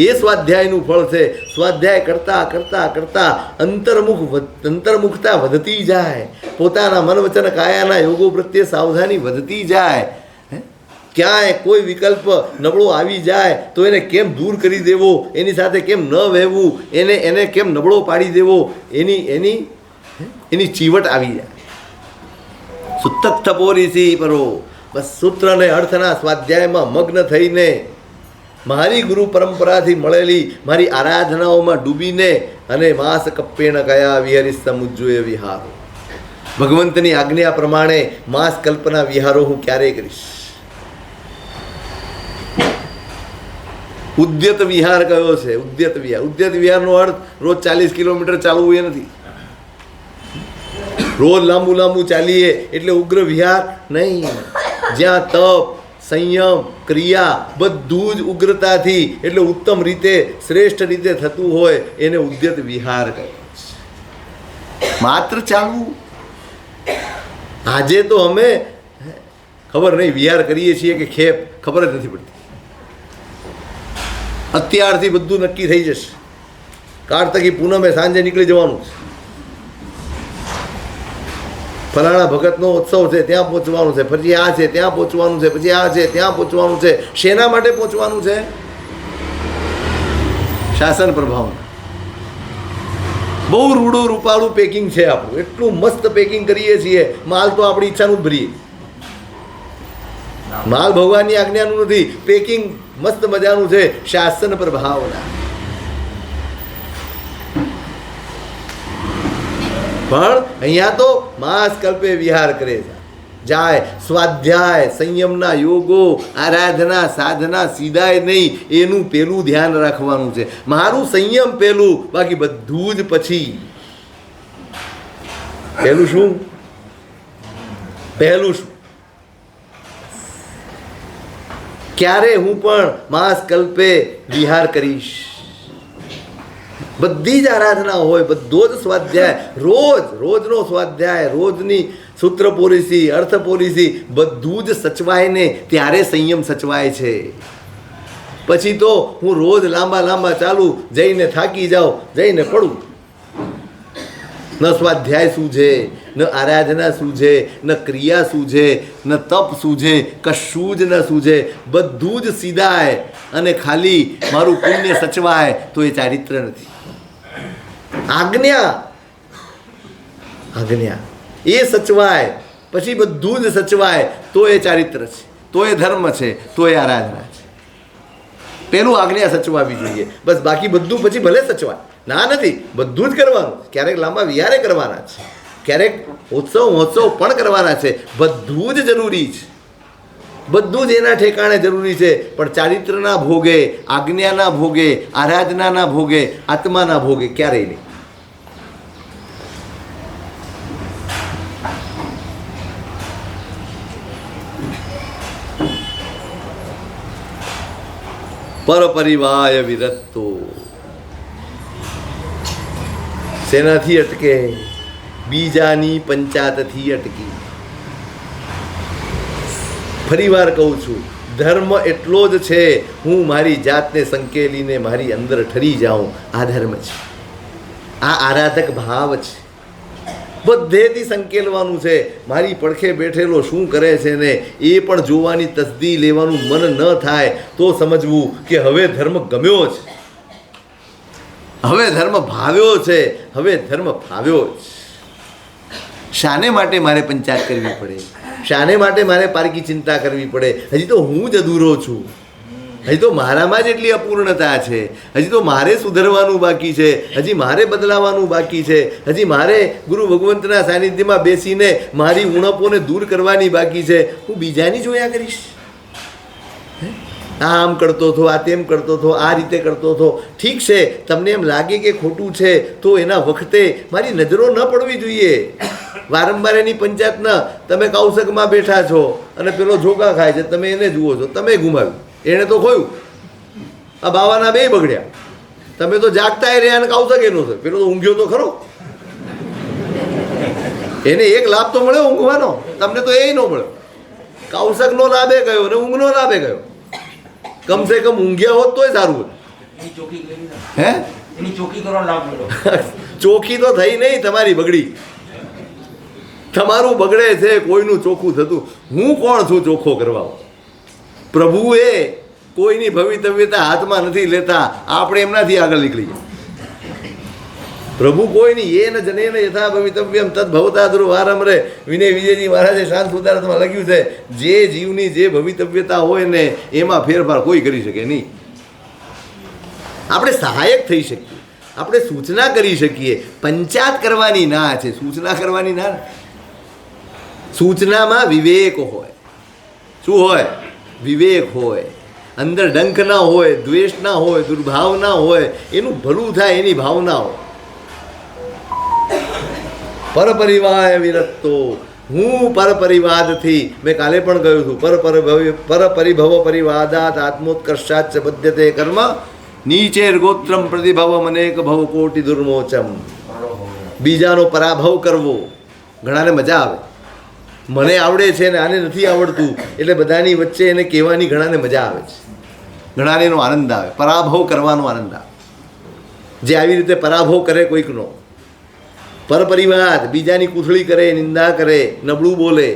એ સ્વાધ્યાયનું ફળ છે. સ્વાધ્યાય કરતા કરતા કરતા અંતર્મુખતા વધતી જાય, પોતાના મન વચન કાયાના યોગો પ્રત્યે સાવધાની વધતી જાય. ક્યાંય કોઈ વિકલ્પ નબળો આવી જાય તો એને કેમ દૂર કરી દેવો, એની સાથે કેમ ન વહેવું, એને કેમ નબળો પાડી દેવો, એની ચીવટ આવી જાય. સુતક પોરીસી પરો. બસ સૂત્ર અને અર્થના સ્વાધ્યાયમાં મગ્ન થઈને મારી ગુરુ પરંપરાથી મળેલી મારી આરાધનાઓમાં ડૂબીને અને માસ કપ્પેણ કયા વિહરી સમુજ્જોય વિહારો. ભગવંતની આજ્ઞા પ્રમાણે માસ કલ્પના વિહારો હું ક્યારે કરીશ. ઉદ્યત વિહાર કયો છે? ઉદ્યત વિહાર. ઉદ્યત વિહારનો અર્થ રોજ 40 કિલોમીટર ચાલવું એ નથી. રોજ લાંબુ લાંબુ ચાલીએ એટલે ઉગ્ર વિહાર નહીં. જ્યાં તપ, સંયમ, ક્રિયા બધું જ ઉગ્રતાથી એટલે ઉત્તમ રીતે શ્રેષ્ઠ રીતે થતું હોય એને ઉદ્યત વિહાર કહે છે. માત્ર ચાલવું. આજે તો અમે ખબર નહીં વિહાર કરીએ છીએ કે ખેપ ખબર જ નથી પડતી. અત્યારથી બધું નક્કી થઈ જશે. કાર્તકી પૂનમે સાંજે નીકળી જવાનું છે. ફલાણા ભગતનો ઉત્સવ છે ત્યાં પહોંચવાનું છે, પછી આ છે ત્યાં પહોંચવાનું છે, પછી આ છે ત્યાં પહોંચવાનું છે. શેના માટે પહોંચવાનું છે? શાસન પ્રભાવના. બહુ રૂડું રૂપાળું પેકિંગ છે આપણું. એટલું મસ્ત પેકિંગ કરીએ છીએ. માલ તો આપણી ઈચ્છાનું જ ભરીએ. માલ ભગવાનની આજ્ઞાનું નથી. પેકિંગ મસ્ત મજાનું છે. શાસન પ્રભાવના. પણ અહીંયા તો માસ કલ્પે વિહાર કરે છે. જાય સ્વાધ્યાય સંયમના યોગો આરાધના સાધના સીધાય નહીં એનું પેલું ધ્યાન રાખવાનું છે. મારું સંયમ પેલું, બાકી બધું જ પછી. પહેલું શું? પહેલું શું? ક્યારે હું પણ માસ કલ્પે વિહાર કરીશ. બધી જ આરાધના હોય, બધો જ સ્વાધ્યાય, રોજનો સ્વાધ્યાય, રોજની સૂત્ર પોલીસી, અર્થ પોલીસી બધું જ સચવાય ને ત્યારે સંયમ સચવાય છે. પછી તો હું રોજ લાંબા લાંબા ચાલું, જઈને થાકી જાઉં, જઈને પડું. ન સ્વાધ્યાય શું છે, ન આરાધના શું છે, ન ક્રિયા શું છે, ન તપ શું છે, કશું જ ન સૂઝે. બધું જ સીધાય અને ખાલી મારું પુણ્ય સચવાય તો એ ચારિત્ર નથી. આજ્ઞા એ સચવાય પછી બધું જ સચવાય તો એ ચારિત્ર છે, તો એ ધર્મ છે, તો એ આરાધના છે. પેલું આજ્ઞા સચવાવી જોઈએ બસ. બાકી બધું પછી ભલે સચવાય, ના નથી, બધું જ કરવાનું. ક્યારેક લાંબા વિહારે કરવાના છે, ક્યારેક ઉત્સવ મહોત્સવ પણ કરવાના છે. બધું જ જરૂરી છે. બધું જ એના ઠેકાણે જરૂરી છે. પણ ચારિત્રના ભોગે, આજ્ઞાના ભોગે, આરાધનાના ભોગે, આત્માના ભોગે ક્યારેય નહીં. પરપરિવાય વિરક્તો. શેનાથી અટકે? બીજાની પંચાતથી અટકી. ફરીવાર કહું છું, ધર્મ એટલો જ છે હું મારી જાતને સંકેલીને મારી અંદર ઠરી જાઉં. આ ધર્મ છે, આ આરાધક ભાવ છે. બધેથી સંકેલવાનું છે. મારી પડખે બેઠેલો શું કરે છે ને એ પણ જોવાની તસદી લેવાનું મન ન થાય તો સમજવું કે હવે ધર્મ ગમ્યો છે, હવે ધર્મ ભાવ્યો છે, હવે ધર્મ ભાવ્યો છે. શાને માટે મારે પંચાયત કરવી પડે? શાને માટે મારે પારકી ચિંતા કરવી પડે? હજી તો હું જ અધૂરો છું. હજી તો મારામાં જ એટલી અપૂર્ણતા છે. હજી તો મારે સુધરવાનું બાકી છે. હજી મારે બદલાવાનું બાકી છે. હજી મારે ગુરુ ભગવંતના સાનિધ્યમાં બેસીને મારી ઉણપોને દૂર કરવાની બાકી છે. હું બીજાની જોયા કરીશ. આ આમ કરતો હતો, આ તેમ કરતો હતો, આ રીતે કરતો હતો. ઠીક છે, તમને એમ લાગે કે ખોટું છે તો એના વખતે મારી નજરો ન પડવી જોઈએ. વારંવાર એની પંચાયત ન. તમે કૌશકમાં બેઠા છો અને પેલો ઝોકા ખાય છે, તમે એને જુઓ છો, તમે ગુમાવ્યું, એણે તો ખોયું. આ બાવાના બે બગડ્યા. તમે તો જાગતાય રહ્યા અને કૌશક એનો છે, પેલો તો ઊંઘ્યો તો ખરો. એને એક લાભ તો મળ્યો ઊંઘવાનો, તમને તો એ ન મળ્યો. કૌશકનો લાભે ગયો અને ઊંઘનો લાભે ગયો. કમસે કમ ઊંઘ્યા હોત તોય સારું. હે ચોખ્ખી તો થઈ નહીં, તમારી બગડી. તમારું બગડે છે, કોઈનું ચોખ્ખું થતું. હું કોણ છું ચોખ્ખો કરવા? પ્રભુએ કોઈની ભવિતવ્યતા હાથમાં નથી લેતા. આપણે એમનાથી આગળ નીકળી જાય. પ્રભુ કોઈ નહીં. એ ન જને યથા ભવિતવ્યમ તદ ભવતા દુર્વારમ રે. વિનય વિજયજી મહારાજે શાંત સુધારતમાં લખ્યું છે, જે જીવની જે ભવિતવ્યતા હોય ને એમાં ફેરફાર કોઈ કરી શકે નહીં. આપણે સહાયક થઈ શકીએ, આપણે સૂચના કરી શકીએ, પંચાયત કરવાની ના છે, સૂચના કરવાની ના. સૂચનામાં વિવેક હોય. શું હોય? વિવેક હોય. અંદર ડંખ ના હોય, દ્વેષ ના હોય, દુર્ભાવ ના હોય, એનું ભલું થાય એની ભાવના હોય. પરપરિવાય વિરક્તો. હું પરપરિવાદથી, મેં કાલે પણ કહ્યું હતું, પરપરિભવ પરિવાદાત આત્મોત્કર્ષાચ બદ્ધતે કર્મ નીચેર ગોત્રમ પ્રતિભવમ અનેક ભવ કોટી દુર્મોચમ. બીજાનો પરાભવ કરવો. ઘણાને મજા આવે, મને આવડે છે ને આને નથી આવડતું, એટલે બધાની વચ્ચે એને કહેવાની ઘણાને મજા આવે છે, ઘણાને એનો આનંદ આવે, પરાભવ કરવાનો આનંદ આવે. જે આવી રીતે પરાભવ કરે કોઈકનો, પરપરિવાદ, બીજાની કૂથળી કરે, નિંદા કરે, નબળું બોલે,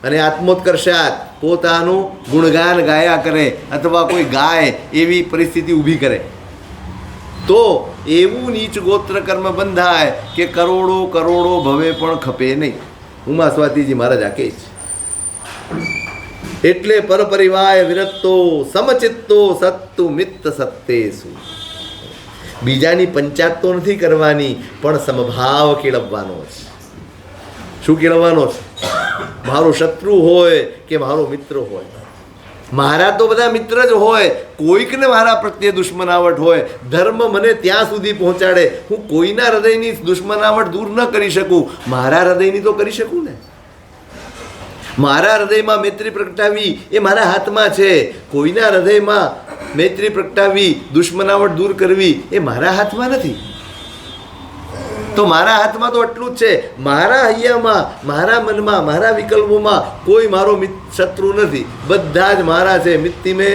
અને આત્મોત્કર્ષાત, પોતાનું ગુણગાન ગાયા કરે અથવા કોઈ ગાય એવી પરિસ્થિતિ ઊભી કરે, તો એવું નીચ ગોત્ર કર્મ બંધાય કે કરોડો કરોડો ભવે પણ ખપે નહીં. ઉમા સ્વાતિજી મહારાજ આ કહે છે. એટલે પરપરિવાય વિરક્તો સમચિત્તો સત્તુ મિત્ત સત્તેસુ. બીજાની પંચાયત તો નથી કરવાની, પણ સમભાવ કેળવવાનો છે. શું કેળવવાનો છે? મારો શત્રુ હોય કે મારો મિત્ર હોય, મારા તો બધા મિત્ર જ હોય, કોઈકને મારા પ્રત્યે દુશ્મનાવટ હોય, ધર્મ મને ત્યાં સુધી પહોંચાડે, હું કોઈના હૃદયની દુશ્મનાવટ દૂર ન કરી શકું, મારા હૃદયની તો કરી શકું ને. મારા હૃદયમાં મૈત્રી પ્રગટાવી એ મારા હાથમાં છે, કોઈના હૃદયમાં મૈત્રી પ્રગટાવી દુશ્મનાવટ દૂર કરવી એ મારા હાથમાં નથી. તો મારા હાથમાં તો એટલું જ છે, મારા હૈયામાં, મારા મનમાં, મારા વિકલ્પોમાં કોઈ મારો શત્રુ નથી, બધા જ મારા છે. મિત્તિમે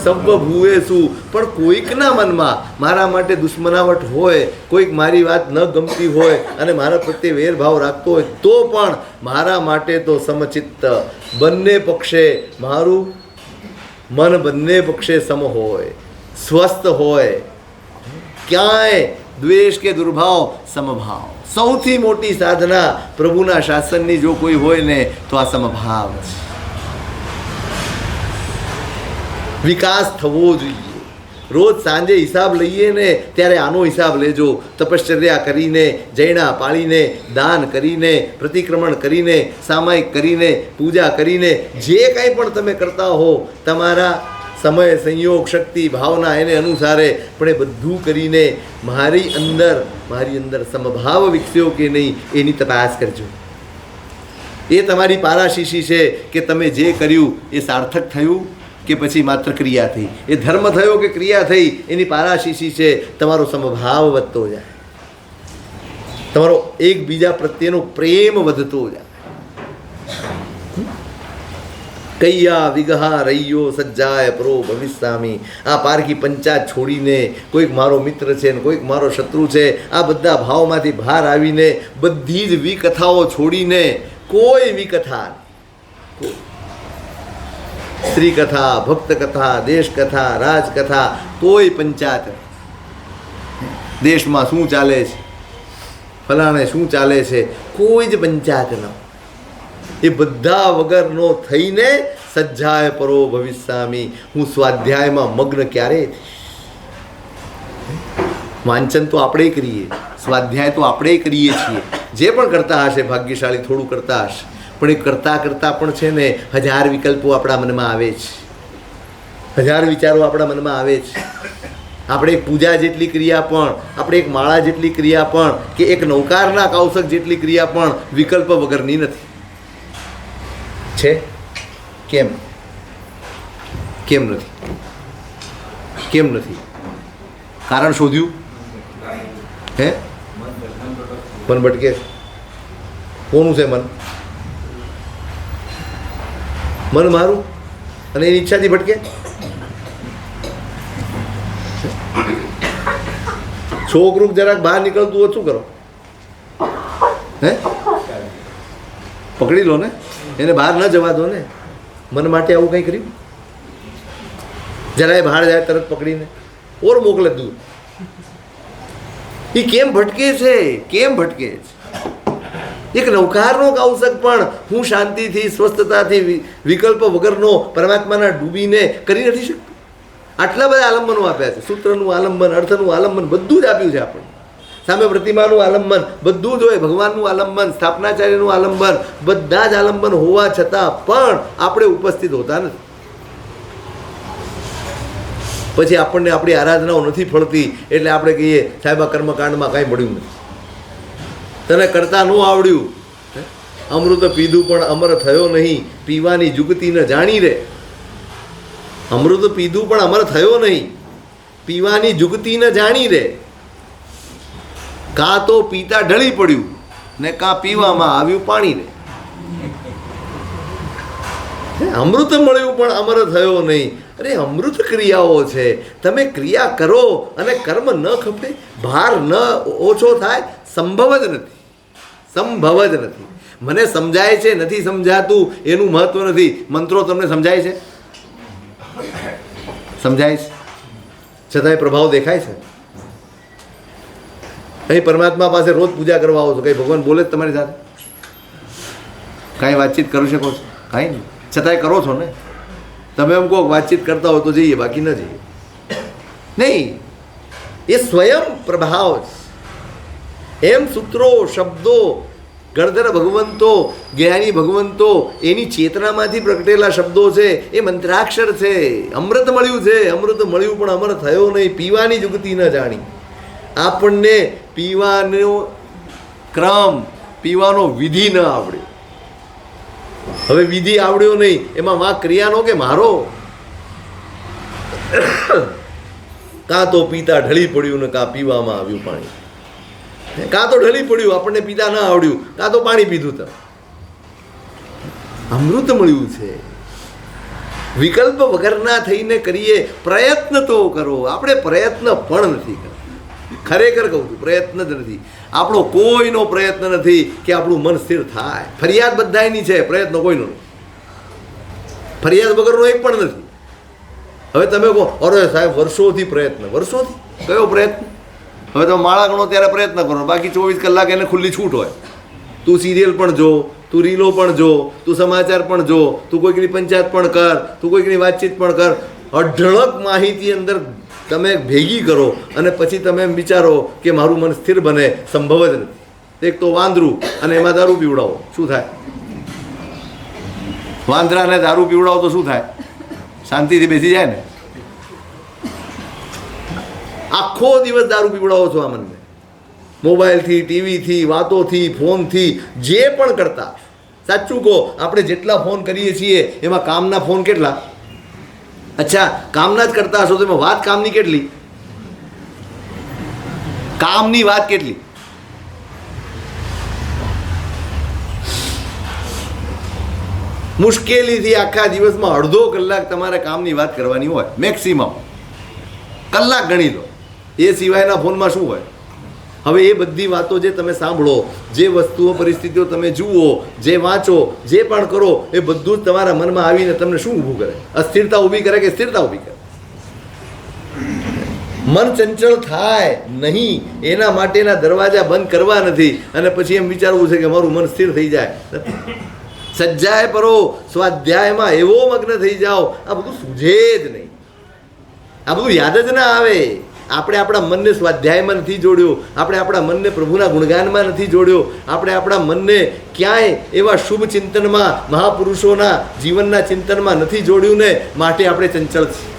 સર્વ ભૂવેસુ. પણ કોઈકના મનમાં મારા માટે દુશ્મનાવટ હોય, કોઈક મારી વાત ન ગમતી હોય અને મારા પ્રત્યે વેરભાવ રાખતો હોય, તો પણ મારા માટે તો સમચિત્ત, બંને પક્ષે મારું મન બંને પક્ષે સમ હોય, સ્વસ્થ હોય, ક્યાંય દ્વેષ કે દુર્ભાવ, સમભાવ. સૌથી મોટી સાધના પ્રભુના શાસનની જો કોઈ હોય ને તો આ સમભાવ છે. વિકાસ થવો જોઈએ. રોજ સાંજે હિસાબ લઈએ ને ત્યારે આનો હિસાબ લેજો. તપશ્ચર્યા કરીને, જૈણા પાળીને, દાન કરીને, પ્રતિક્રમણ કરીને, સામાયિક કરીને, પૂજા કરીને, જે કાંઈ પણ તમે કરતા હો, તમારા સમય, સંયોગ, શક્તિ, ભાવના એને અનુસારે, પણ એ બધું કરીને મારી અંદર સમભાવ વિકસ્યો કે નહીં એની તપાસ કરજો. એ તમારી પારાશીશી છે કે તમે જે કર્યું એ સાર્થક થયું કે પછી માત્ર ક્રિયા થઈ, એ ધર્મ થયો કે ક્રિયા થઈ, એની પારાશીશી છે. તમારો સમભાવ વધતો જાય, તમારો એકબીજા પ્રત્યેનો પ્રેમ વધતો જાય. કૈયા વિગહા રૈયો સજ્જાય પરો ભવિષ્યામી. આ પારકી પંચાયત છોડીને, કોઈક મારો મિત્ર છે ને કોઈક મારો શત્રુ છે, આ બધા ભાવમાંથી બહાર આવીને, બધી જ વિકથાઓ છોડીને, કોઈ વિકથા, સ્ત્રી કથા, ભક્ત કથા, દેશ કથા, રાજકથા, કોઈ પંચાયત, દેશમાં શું ચાલે છે, ફલાણે શું ચાલે છે, કોઈ જ પંચાયત ન. એ બધા વગરનો થઈને સજ્જાય પરો ભવિષ્યામી. હું સ્વાધ્યાયમાં મગ્ન ક્યારે? વાંચન તો આપણે કરીએ, સ્વાધ્યાય તો આપણે કરીએ છીએ. જે પણ કરતા હશે ભાગ્યશાળી થોડું કરતા હશે, પણ એ કરતાં કરતાં પણ છે ને 1000 વિકલ્પો આપણા મનમાં આવે છે, 1000 વિચારો આપણા મનમાં આવે છે. આપણે એક પૂજા જેટલી ક્રિયા પણ, આપણે એક માળા જેટલી ક્રિયા પણ, કે એક નૌકારના કૌશક જેટલી ક્રિયા પણ વિકલ્પ વગરની નથી છે. કેમ નથી? કેમ નથી? કારણ શોધ્યું? હે? મન ભટકે. કોનું છે મન? મન મારું, અને એની ઈચ્છાથી ભટકે. છોકરું જરાક બહાર નીકળતું હોય શું કરો? હે? પકડી લો ને, એને બહાર ન જવા દો ને. મન માટે આવું કંઈ કર્યું? જરાય બહાર જાય તરત પકડીને ઓર મોકલે દૂર. એ કેમ ભટકે છે? કેમ ભટકે છે? એક નૌકારનો કૌશક પણ હું શાંતિથી સ્વસ્થતાથી વિકલ્પ વગરનો પરમાત્માના ડૂબીને કરી નથી શકતો. આટલા બધા આલંબનો આપ્યા છે. સૂત્રનું આલંબન, અર્થનું આલંબન બધું જ આપ્યું છે આપણને. સામે પ્રતિમાનું આલંબન બધું જ હોય, ભગવાનનું આલંબન, સ્થાપનાચાર્યનું આલંબન, બધા જ આલંબન હોવા છતાં પણ આપણે ઉપસ્થિત હોતા નથી. પછી આપણને આપણી આરાધનાઓ નથી ફળતી એટલે આપણે કહીએ સાહેબ આ કર્મકાંડમાં કાંઈ મળ્યું નથી, તને કરતા ન આવડ્યું. અમૃત પીધું પણ અમર થયો નહીં, પીવાની જુગતી ન જાણી રે. અમૃત પીધું પણ અમર થયો નહીં, પીવાની જુગતી ન જાણી રે. કાં તો પીતા ઢળી પડ્યું ને કાં પીવામાં આવ્યું પાણી રે. અમૃત મળ્યું પણ અમર થયો નહીં. અરે અમૃત ક્રિયાઓ છે, તમે ક્રિયા કરો અને કર્મ ન ખપે, ભાર ન ઓછો થાય, સંભવ જ નથી. સંભવ જ નથી. મને સમજાય છે, નથી સમજાતું એનું મહત્વ નથી. મંત્રો તમને સમજાય છે? સમજાય છે છતાંય પ્રભાવ દેખાય છે? અહીં પરમાત્મા પાસે રોજ પૂજા કરવા આવો છો, કંઈ ભગવાન બોલે જ તમારી સાથે? કાંઈ વાતચીત કરી શકો છો? કાંઈ નહીં, છતાંય કરો છો ને. તમે એમ કહો વાતચીત કરતા હો તો જઈએ, બાકી ન જઈએ. નહીં, એ સ્વયં પ્રભાવ છે. એમ સૂત્રો, શબ્દો, ગણધર ભગવંતો, જ્ઞાની ભગવંતો, એની ચેતનામાંથી પ્રગટેલા શબ્દો છે, એ મંત્રાક્ષર છે. અમૃત મળ્યું છે, અમૃત મળ્યું પણ અમર થયો નહીં, પીવાની જુગતી ન જાણી. આપણને પીવાનો ક્રમ, પીવાનો વિધિ ન આવડ્યો. હવે વિધિ આવડ્યો નહીં, એમાં વાંક ક્રિયાનો કે મારો? કાં તો પીતા ઢળી પડ્યું ને કાં પીવામાં આવ્યું પાણી. કાં તો ઢળી પડ્યું, આપણને પીતા ન આવડ્યું, કાં તો પાણી પીધું. તો અમૃત મળ્યું છે. વિકલ્પ વગરના થઈને કરીએ, પ્રયત્ન તો કરો. આપણે પ્રયત્ન પણ નથી કરતા. ખરેખર કહું છું, પ્રયત્ન જ નથી. આપણો કોઈનો પ્રયત્ન નથી કે આપણું મન સ્થિર થાય. ફરિયાદ બધાયની છે, પ્રયત્ન કોઈનો નથી. ફરિયાદ વગરનો એક પણ નથી. હવે તમે કહો અરે સાહેબ વર્ષોથી પ્રયત્ન, વર્ષોથી કયો પ્રયત્ન? હવે તમે માળા ગણો ત્યારે પ્રયત્ન કરો, બાકી 24 કલાક એને ખુલ્લી છૂટ હોય. તું સિરિયલ પણ જો, તું રીલો પણ જો, તું સમાચાર પણ જો, તું કોઈકની પંચાયત પણ કર, તું કોઈકની વાતચીત પણ કર. અઢળક માહિતી અંદર તમે ભેગી કરો અને પછી તમે એમ વિચારો કે મારું મન સ્થિર બને, સંભવ જ નથી. એક તો વાંદરું અને એમાં દારૂ પીવડાવો, શું થાય? વાંદરાને દારૂ પીવડાવો તો શું થાય? શાંતિથી બેસી જાય ને? આખો દિવસ દારૂ પીવડાવો છો આ મનને, મોબાઈલથી, ટીવીથી, વાતોથી, ફોનથી, જે પણ કરતા. સાચું કહો, આપણે જેટલા ફોન કરીએ છીએ એમાં કામના ફોન કેટલા? અચ્છા, કામના જ કરતા હશો તો એમાં વાત કામની કેટલી? કામની વાત કેટલી? મુશ્કેલીથી આખા દિવસમાં અડધો કલાક તમારે કામની વાત કરવાની હોય, મેક્સિમમ કલાક ગણી લો. એ સિવાયના ફોનમાં શું હોય? હવે એ બધી વાતો જે તમે સાંભળો, જે વસ્તુઓ, પરિસ્થિતિઓ તમે જુઓ, જે વાંચો, જે પણ કરો, એ બધું જ તમારા મનમાં આવીને તમને શું ઊભું કરે? અસ્થિરતા ઊભી કરે કે સ્થિરતા ઊભી કરે? મન ચંચળ થાય નહીં એના માટેના દરવાજા બંધ કરવા નથી અને પછી એમ વિચારવું છે કે મારું મન સ્થિર થઈ જાય. સજ્જાય પરો, સ્વાધ્યાયમાં એવો મગ્ન થઈ જાઓ, આ બધું સૂઝે જ નહીં, આ બધું યાદ જ ના આવે. આપણે આપણા મનને સ્વાધ્યાયમાં નથી જોડ્યો, આપણે આપણા મનને પ્રભુના ગુણગાનમાં નથી જોડ્યો, આપણે આપણા મનને ક્યાંય એવા શુભ ચિંતનમાં, મહાપુરુષોના જીવનના ચિંતનમાં નથી જોડ્યું ને માટે આપણે ચંચળ છીએ.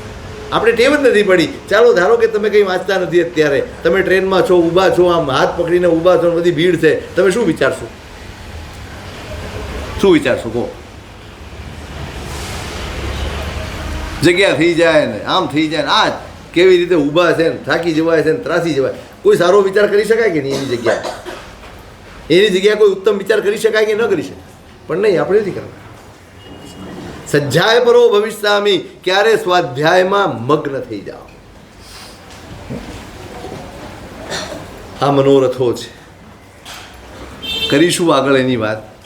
આપણે ટેવ જ નથી પડી. ચાલો ધારો કે તમે કંઈ વાંચતા નથી અત્યારે, તમે ટ્રેનમાં છો, ઊભા છો, આમ હાથ પકડીને ઊભા છો, બધી ભીડ છે, તમે શું વિચારશો? શું વિચારશો કહો? જગ્યા થઈ જાય ને આમ થઈ જાય ને આ કેવી રીતે ઊભા છે ને થાકી જવાય છે ને ત્રાસી જવાય. કોઈ સારો વિચાર કરી શકાય કે નહીં? એની જગ્યાએ કોઈ ઉત્તમ વિચાર કરી શકાય કે ન કરી શકાય? પણ નહીં, આપણે નથી કરતા. સજ્જાય પરો ભવિષ્યામી, ક્યારે સ્વાધ્યાયમાં મગ્ન થઈ જાઓ. આ મનોરથો છે, કરીશું આગળ એની વાત.